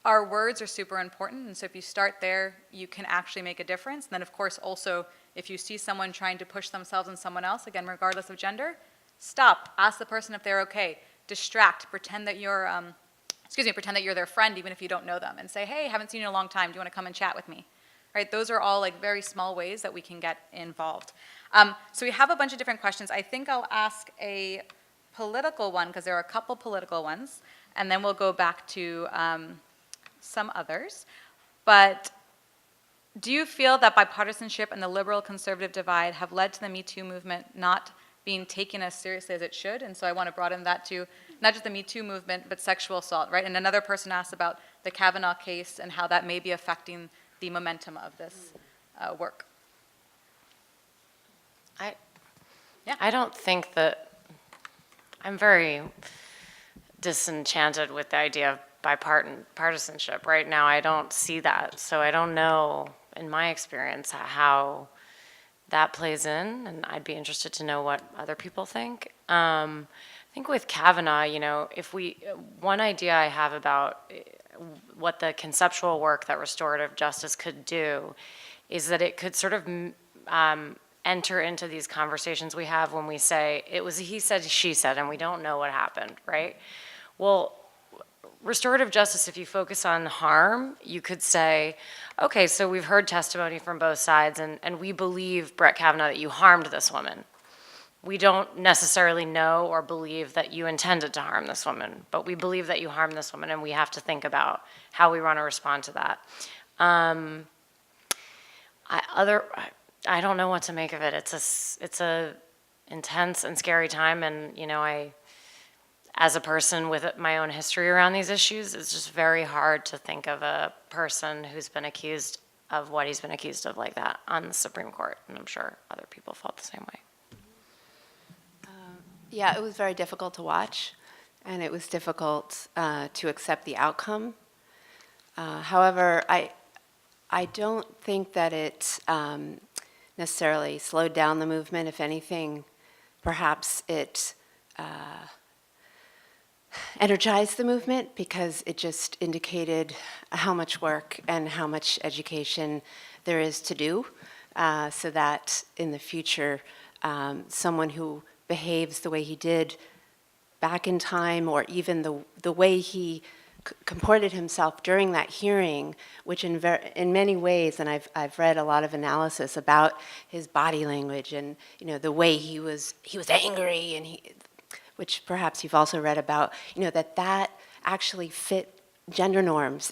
our words are super important, and so if you start there, you can actually make a difference. And then of course also, if you see someone trying to push themselves on someone else, again, regardless of gender, stop, ask the person if they're okay, distract, pretend that you're their friend even if you don't know them, and say, hey, haven't seen you in a long time, do you wanna come and chat with me? Right, those are all like very small ways that we can get involved. So we have a bunch of different questions. I think I'll ask a political one, because there are a couple political ones, and then we'll go back to some others. But do you feel that bipartisanship and the liberal-conservative divide have led to the Me Too movement not being taken as seriously as it should? And so I want to broaden that to not just the Me Too movement, but sexual assault, right? And another person asked about the Kavanaugh case and how that may be affecting the momentum of this work. I don't think that, I'm very disenchanted with the idea of bipartisanship. Right now, I don't see that. So I don't know, in my experience, how that plays in, and I'd be interested to know what other people think. I think with Kavanaugh, one idea I have about what the conceptual work that restorative justice could do is that it could sort of enter into these conversations we have when we say, it was he said, she said, and we don't know what happened, right? Well, restorative justice, if you focus on harm, you could say, okay, so we've heard testimony from both sides, and we believe, Brett Kavanaugh, that you harmed this woman. We don't necessarily know or believe that you intended to harm this woman, but we believe that you harmed this woman, and we have to think about how we want to respond to that. I don't know what to make of it. It's a intense and scary time, and I, as a person with my own history around these issues, it's just very hard to think of a person who's been accused of what he's been accused of like that on the Supreme Court, and I'm sure other people felt the same way. Yeah, it was very difficult to watch, and it was difficult to accept the outcome. However, I don't think that it necessarily slowed down the movement. If anything, perhaps it energized the movement, because it just indicated how much work and how much education there is to do, so that in the future, someone who behaves the way he did back in time, or even the way he comported himself during that hearing, which in many ways, and I've read a lot of analysis about his body language and the way he was angry, and which perhaps you've also read about, that actually fit gender norms,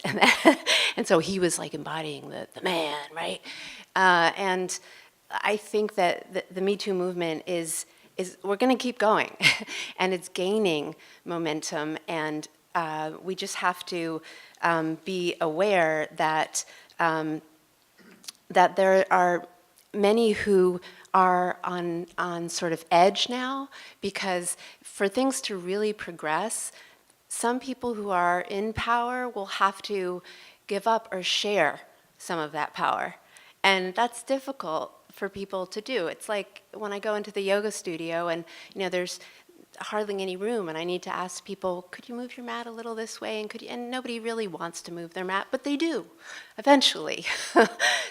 and so he was like embodying the man, right? And I think that the Me Too movement is we're going to keep going, and it's gaining momentum, and we just have to be aware that that there are many who are on sort of edge now, because for things to really progress, some people who are in power will have to give up or share some of that power. And that's difficult for people to do. It's like when I go into the yoga studio and, there's hardly any room and I need to ask people, could you move your mat a little this way? And nobody really wants to move their mat, but they do eventually.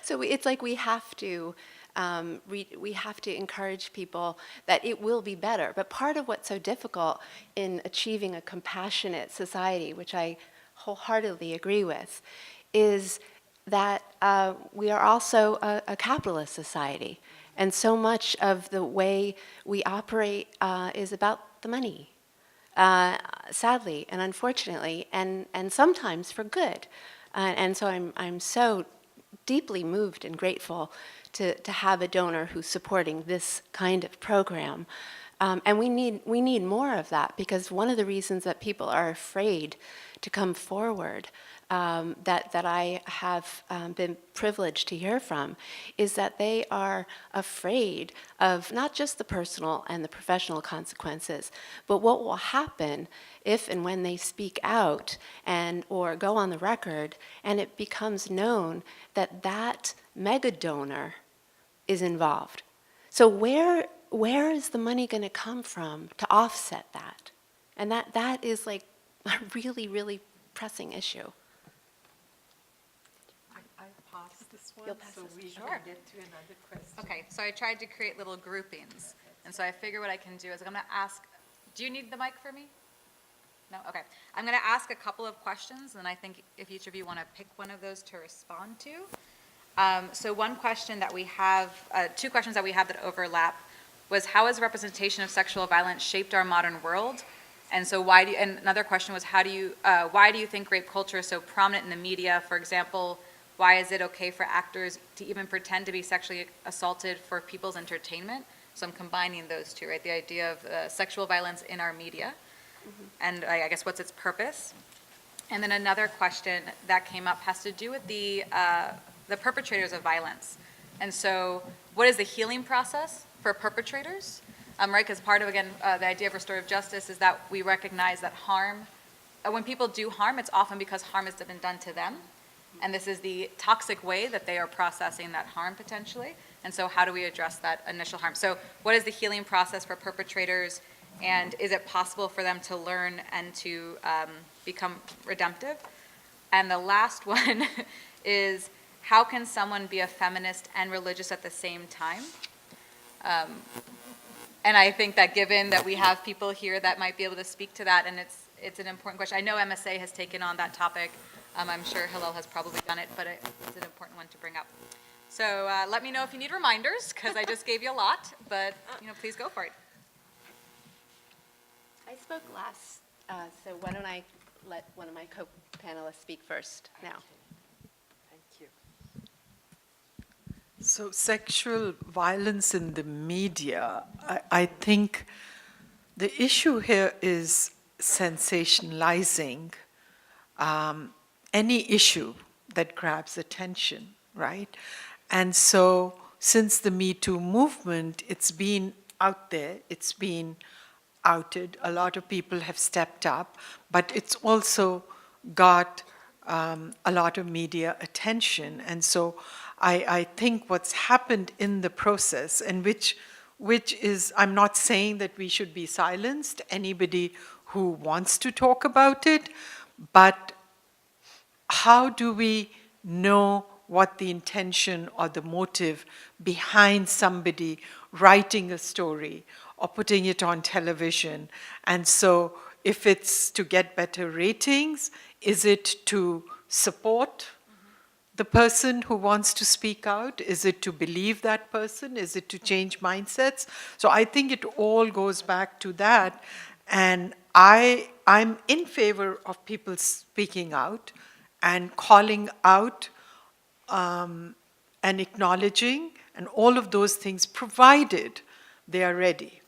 So it's like we have to encourage people that it will be better. But part of what's so difficult in achieving a compassionate society, which I wholeheartedly agree with, is that we are also a capitalist society. And so much of the way we operate is about the money, sadly and unfortunately, and sometimes for good. And so I'm so deeply moved and grateful to have a donor who's supporting this kind of program. And we need more of that, because one of the reasons that people are afraid to come forward, that I have been privileged to hear from, is that they are afraid of not just the personal and the professional consequences, but what will happen if and when they speak out or go on the record and it becomes known that that mega donor is involved. So where is the money going to come from to offset that? And that is like a really, really pressing issue. I pass this one, You'll pass so this we one. can get to another question. Okay, so I tried to create little groupings. And so I figure what I can do is I'm going to ask, do you need the mic for me? No? Okay. I'm going to ask a couple of questions, and I think if each of you want to pick one of those to respond to. So one question that we have, two questions that we have that overlap was, how has representation of sexual violence shaped our modern world? And so and another question was, why do you think rape culture is so prominent in the media? For example, why is it okay for actors to even pretend to be sexually assaulted for people's entertainment? So I'm combining those two, right? The idea of sexual violence in our media, and I guess what's its purpose? And then another question that came up has to do with the perpetrators of violence. And so what is the healing process for perpetrators? Right, because part of, again, the idea of restorative justice is that we recognize that harm, when people do harm, it's often because harm has been done to them. And this is the toxic way that they are processing that harm potentially. And so how do we address that initial harm? So what is the healing process for perpetrators? And is it possible for them to learn and to become redemptive? And the last one is, how can someone be a feminist and religious at the same time? And I think that given that we have people here that might be able to speak to that, and it's an important question. I know MSA has taken on that topic. I'm sure Hillel has probably done it, but it's an important one to bring up. So let me know if you need reminders, because I just gave you a lot, but please go for it. I spoke last, so why don't I let one of my co-panelists speak first now? Thank you. So sexual violence in the media, I think the issue here is sensationalizing any issue that grabs attention, right? And so since the Me Too movement, it's been out there, it's been outed, a lot of people have stepped up, but it's also got a lot of media attention. And so I think what's happened in the process, and which is, I'm not saying that we should be silenced, anybody who wants to talk about it, but how do we know what the intention or the motive behind somebody writing a story or putting it on television? And so if it's to get better ratings, is it to support the person who wants to speak out? Is it to believe that person? Is it to change mindsets? So I think it all goes back to that. And I'm in favor of people speaking out and calling out and acknowledging and all of those things, provided they are ready.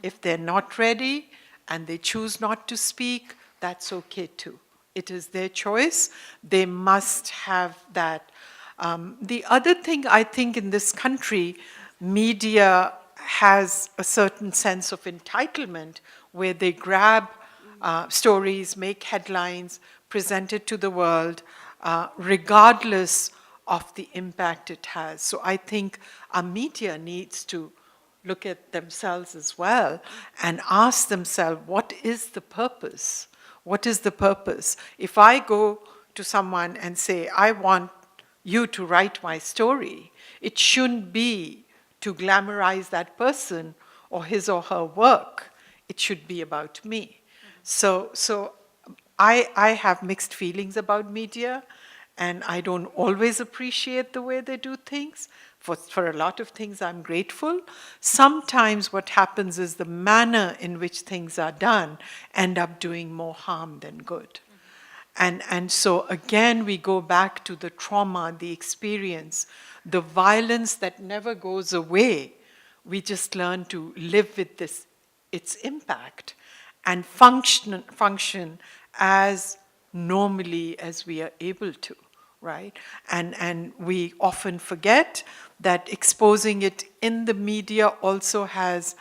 If they're not ready and they choose not to speak, that's okay too. It is their choice. They must have that. The other thing I think in this country, media has a certain sense of entitlement where they grab stories, make headlines, present it to the world, regardless of the impact it has. So I think our media needs to look at themselves as well and ask themselves, what is the purpose? What is the purpose? If I go to someone and say, I want you to write my story, it shouldn't be to glamorize that person or his or her work. It should be about me. So I have mixed feelings about media, and I don't always appreciate the way they do things. For a lot of things, I'm grateful. Sometimes what happens is the manner in which things are done end up doing more harm than good. And so again, we go back to the trauma, the experience, the violence that never goes away. We just learn to live with its impact, and function as normally as we are able to, right? And we often forget that exposing it in the media also has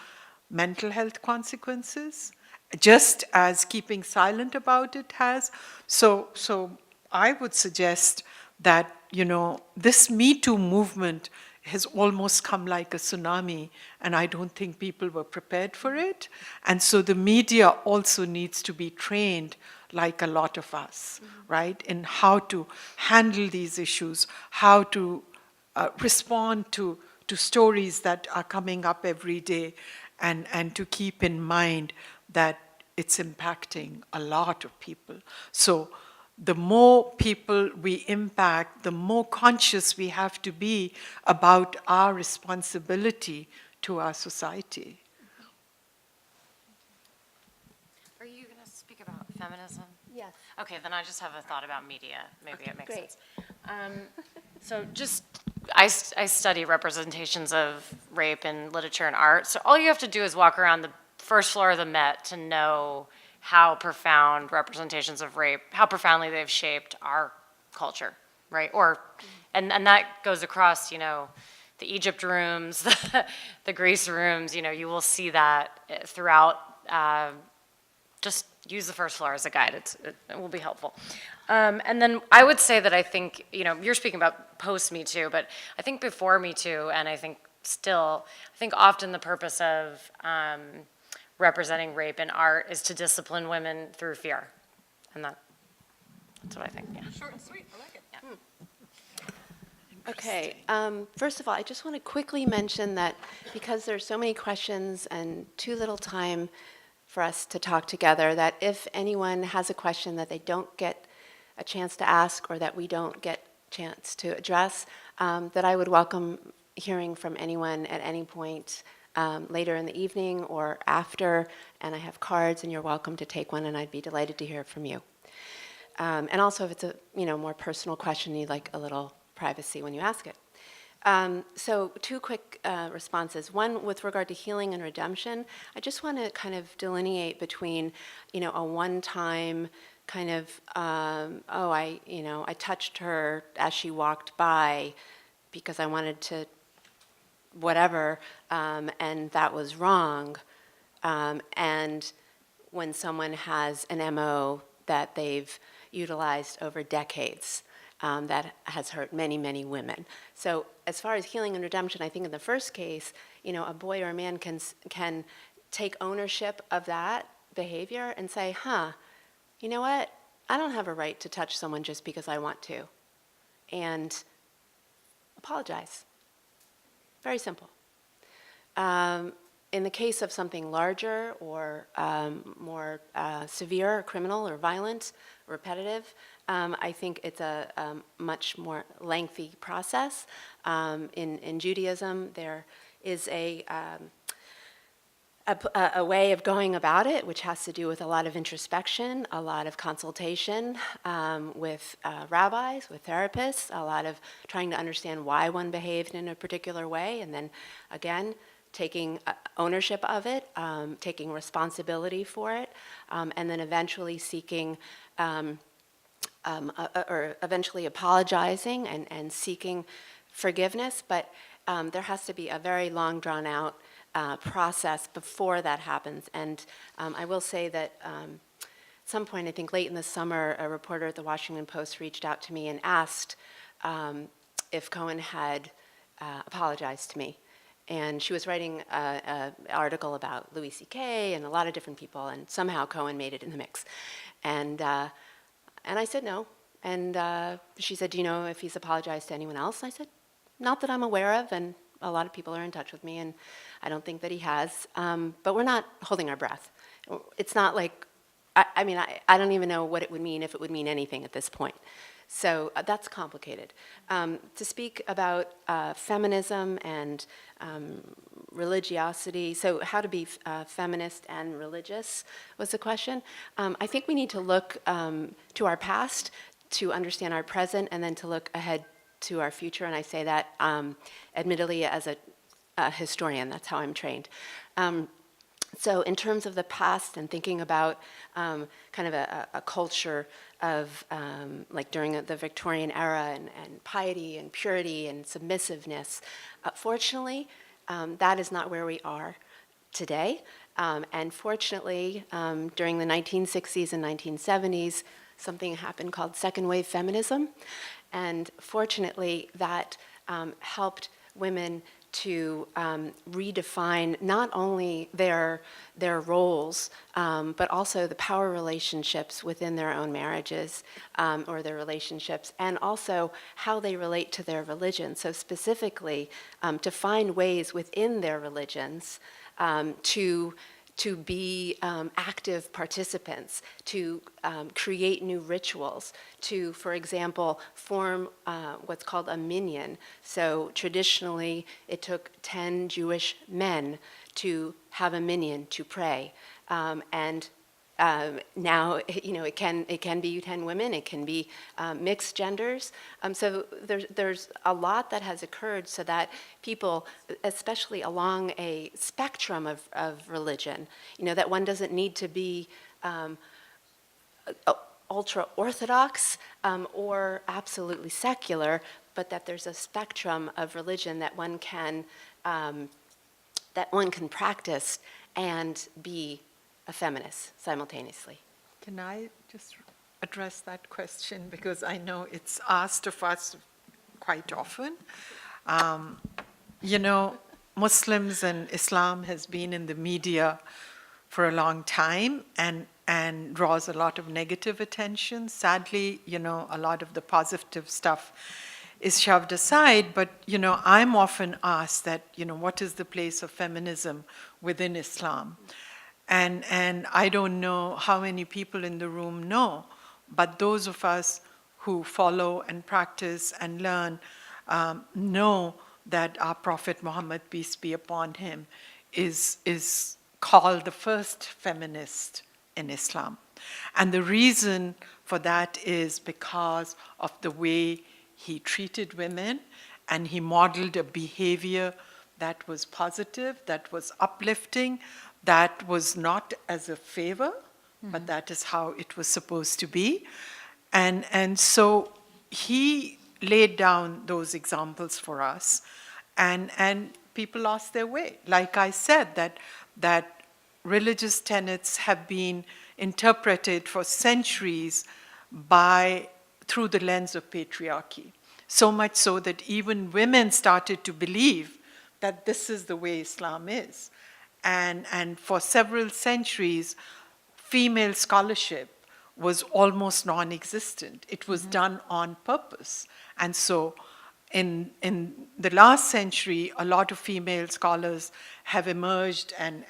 mental health consequences, just as keeping silent about it has. So I would suggest that, this Me Too movement has almost come like a tsunami, and I don't think people were prepared for it. And so the media also needs to be trained, like a lot of us, right, in how to handle these issues, how to respond to stories that are coming up every day, and to keep in mind that it's impacting a lot of people. So the more people we impact, the more conscious we have to be about our responsibility to our society. Are you going to speak about feminism? Yes. Okay, then I just have a thought about media. Maybe it makes great. sense. So I study representations of rape in literature and art. So all you have to do is walk around the first floor of the Met to know how profound representations of rape, how profoundly they've shaped our culture, right? And that goes across, the Egypt rooms, the Greece rooms, you will see that throughout. Just use the first floor as a guide. It will be helpful. And then I would say that I think, you're speaking about post-Me Too, but I think before Me Too, and I think often the purpose of representing rape in art is to discipline women through fear. And that's what I think, yeah. Short and sweet, I like it. Yeah. Okay, first of all, I just want to quickly mention that because there's so many questions and too little time for us to talk together, that if anyone has a question that they don't get a chance to ask or that we don't get a chance to address, that I would welcome hearing from anyone at any point later in the evening or after, and I have cards and you're welcome to take one and I'd be delighted to hear from you. And also if it's a more personal question, you'd like a little privacy when you ask it. So two quick responses. One, with regard to healing and redemption, I just want to kind of delineate between, a one-time kind of, I touched her as she walked by because I wanted to whatever, and that was wrong. And when someone has an MO that they've utilized over decades, that has hurt many, many women. So as far as healing and redemption, I think in the first case, a boy or a man can take ownership of that behavior and say, you know what? I don't have a right to touch someone just because I want to. And apologize. Very simple. In the case of something larger or more severe, or criminal or violent, repetitive, I think it's a much more lengthy process. In Judaism, there is a way of going about it, which has to do with a lot of introspection, a lot of consultation with rabbis, with therapists, a lot of trying to understand why one behaved in a particular way, and then again, taking ownership of it, taking responsibility for it, and then eventually seeking, or eventually apologizing and seeking forgiveness. But there has to be a very long, drawn-out process before that happens. And I will say that some point, I think late in the summer, a reporter at the Washington Post reached out to me and asked if Cohen had apologized to me. And she was writing an article about Louis C.K. and a lot of different people, and somehow Cohen made it in the mix. And I said no. And she said, do you know if he's apologized to anyone else? And I said, not that I'm aware of, and a lot of people are in touch with me, and I don't think that he has. But we're not holding our breath. It's not like, I mean, I don't even know what it would mean, if it would mean anything at this point. So that's complicated. To speak about feminism and religiosity, so how to be feminist and religious was the question. I think we need to look to our past to understand our present, and then to look ahead to our future. And I say that admittedly as a historian. That's how I'm trained. So in terms of the past and thinking about kind of a culture of like during the Victorian era and piety and purity and submissiveness, fortunately, that is not where we are today. And fortunately, during the 1960s and 1970s, something happened called second wave feminism. And fortunately, that helped women to redefine not only their roles, but also the power relationships within their own marriages or their relationships, and also how they relate to their religion. So specifically, to find ways within their religions to be active participants, to create new rituals, to, for example, form what's called a minyan. So traditionally, it took 10 Jewish men to have a minyan, to pray. And now, it can be 10 women, it can be mixed genders. So there's a lot that has occurred so that people, especially along a spectrum of religion, that one doesn't need to be ultra-Orthodox or absolutely secular, but that there's a spectrum of religion that one can practice and be a feminist simultaneously. Can I just address that question? Because I know it's asked of us quite often. Muslims and Islam has been in the media for a long time and draws a lot of negative attention. Sadly, a lot of the positive stuff is shoved aside, but, I'm often asked that, what is the place of feminism within Islam? And I don't know how many people in the room know, but those of us who follow and practice and learn know that our Prophet Muhammad, peace be upon him, is called the first feminist in Islam. And the reason for that is because of the way he treated women, and he modeled a behavior that was positive, that was uplifting, that was not as a favor, but that is how it was supposed to be. And so he laid down those examples for us, and people lost their way. Like I said, that religious tenets have been interpreted for centuries through the lens of patriarchy. So much so that even women started to believe that this is the way Islam is. And for several centuries, female scholarship was almost non-existent. It was done on purpose. And so in the last century, a lot of female scholars have emerged, and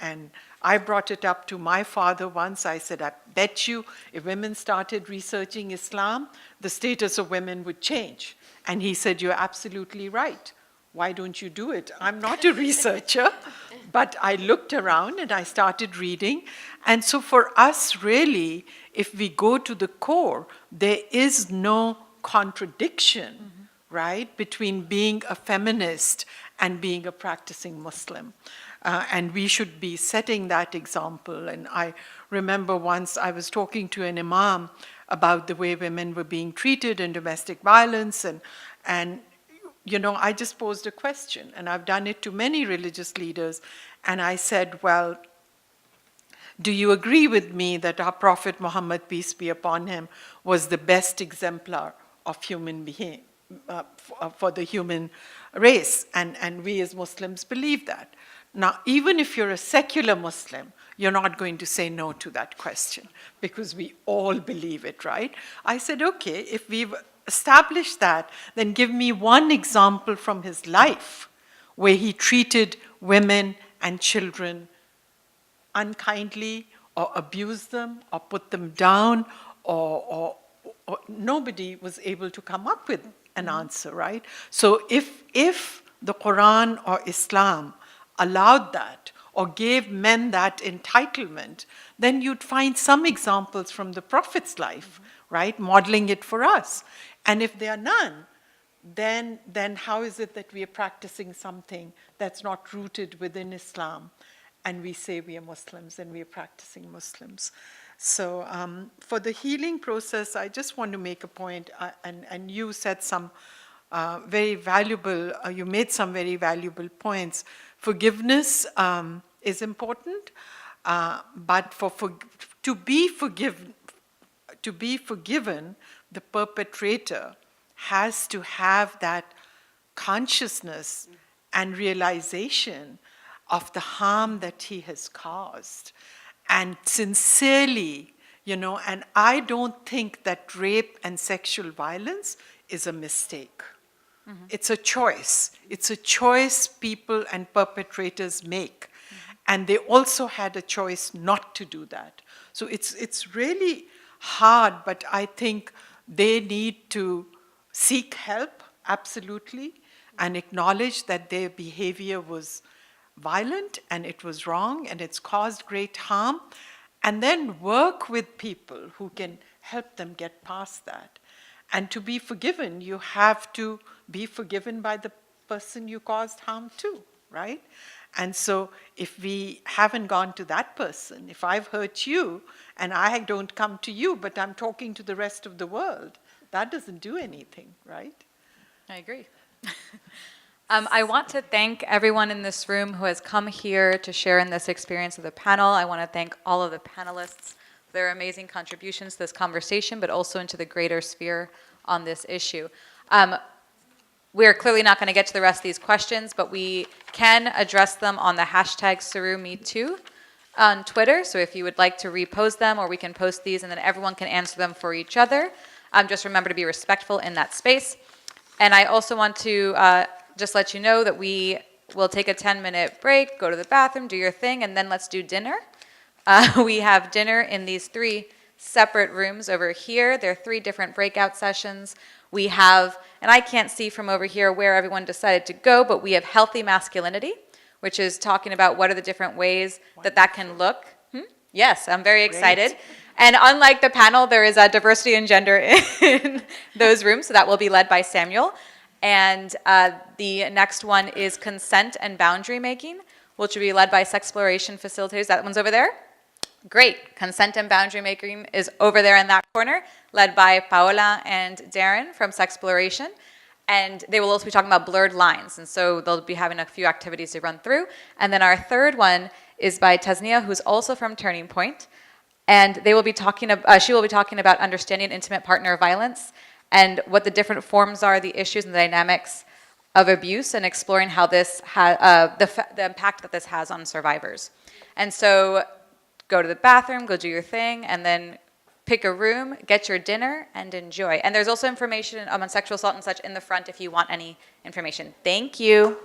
I brought it up to my father once. I said, I bet you if women started researching Islam, the status of women would change. And he said, you're absolutely right. Why don't you do it? I'm not a researcher, but I looked around and I started reading. And so for us, really, if we go to the core, there is no contradiction, right, between being a feminist and being a practicing Muslim. And we should be setting that example. And I remember once I was talking to an imam about the way women were being treated in domestic violence, and I just posed a question, and I've done it to many religious leaders, and I said, well, Do you agree with me that our Prophet Muhammad, peace be upon him, was the best exemplar of human being, for the human race? And we as Muslims believe that. Now, even if you're a secular Muslim, you're not going to say no to that question because we all believe it, right? I said, okay, if we've established that, then give me one example from his life where he treated women and children unkindly or abused them or put them down, or nobody was able to come up with an answer, right? So if the Quran or Islam allowed that or gave men that entitlement, then you'd find some examples from the Prophet's life, right, modeling it for us. And if there are none, then how is it that we are practicing something that's not rooted within Islam, and we say we are Muslims and we are practicing Muslims? So for the healing process, I just want to make a point, and you said some very valuable, you made some very valuable points. Forgiveness is important, but to be forgiven, the perpetrator has to have that consciousness and realization of the harm that he has caused. And sincerely, and I don't think that rape and sexual violence is a mistake. Mm-hmm. It's a choice. It's a choice people and perpetrators make. Mm-hmm. And they also had a choice not to do that. So it's really hard, but I think they need to seek help, absolutely, and acknowledge that their behavior was violent and it was wrong and it's caused great harm, and then work with people who can help them get past that. And to be forgiven, you have to be forgiven by the person you caused harm to, right? And so if we haven't gone to that person, if I've hurt you and I don't come to you, but I'm talking to the rest of the world, that doesn't do anything, right? I agree. I want to thank everyone in this room who has come here to share in this experience of the panel. I want to thank all of the panelists for their amazing contributions to this conversation, but also into the greater sphere on this issue. We're clearly not going to get to the rest of these questions, but we can address them on the hashtag CERRUMeToo on Twitter. So if you would like to repost them, or we can post these and then everyone can answer them for each other. Just remember to be respectful in that space. And I also want to just let you know that we will take a 10-minute break, go to the bathroom, do your thing, and then let's do dinner. We have dinner in these 3 separate rooms over here. There are 3 different breakout sessions. We have, and I can't see from over here where everyone decided to go, but we have healthy masculinity, which is talking about what are the different ways that can look. Yes, I'm very excited. Great. And unlike the panel, there is a diversity in gender in those rooms, so that will be led by Samuel. And the next one is consent and boundary making, which will be led by sexploration facilitators. That one's over there? Great. Consent and boundary making is over there in that corner, led by Paola and Darren from Sexploration. And they will also be talking about blurred lines. And so they'll be having a few activities to run through. And then our third one is by Tasnia, who's also from Turning Point. And they will be talking she will be talking about understanding intimate partner violence and what the different forms are, the issues and the dynamics of abuse, and exploring how this the impact that this has on survivors. And so go to the bathroom, go do your thing, and then pick a room, get your dinner, and enjoy. And there's also information on sexual assault and such in the front if you want any information. Thank you.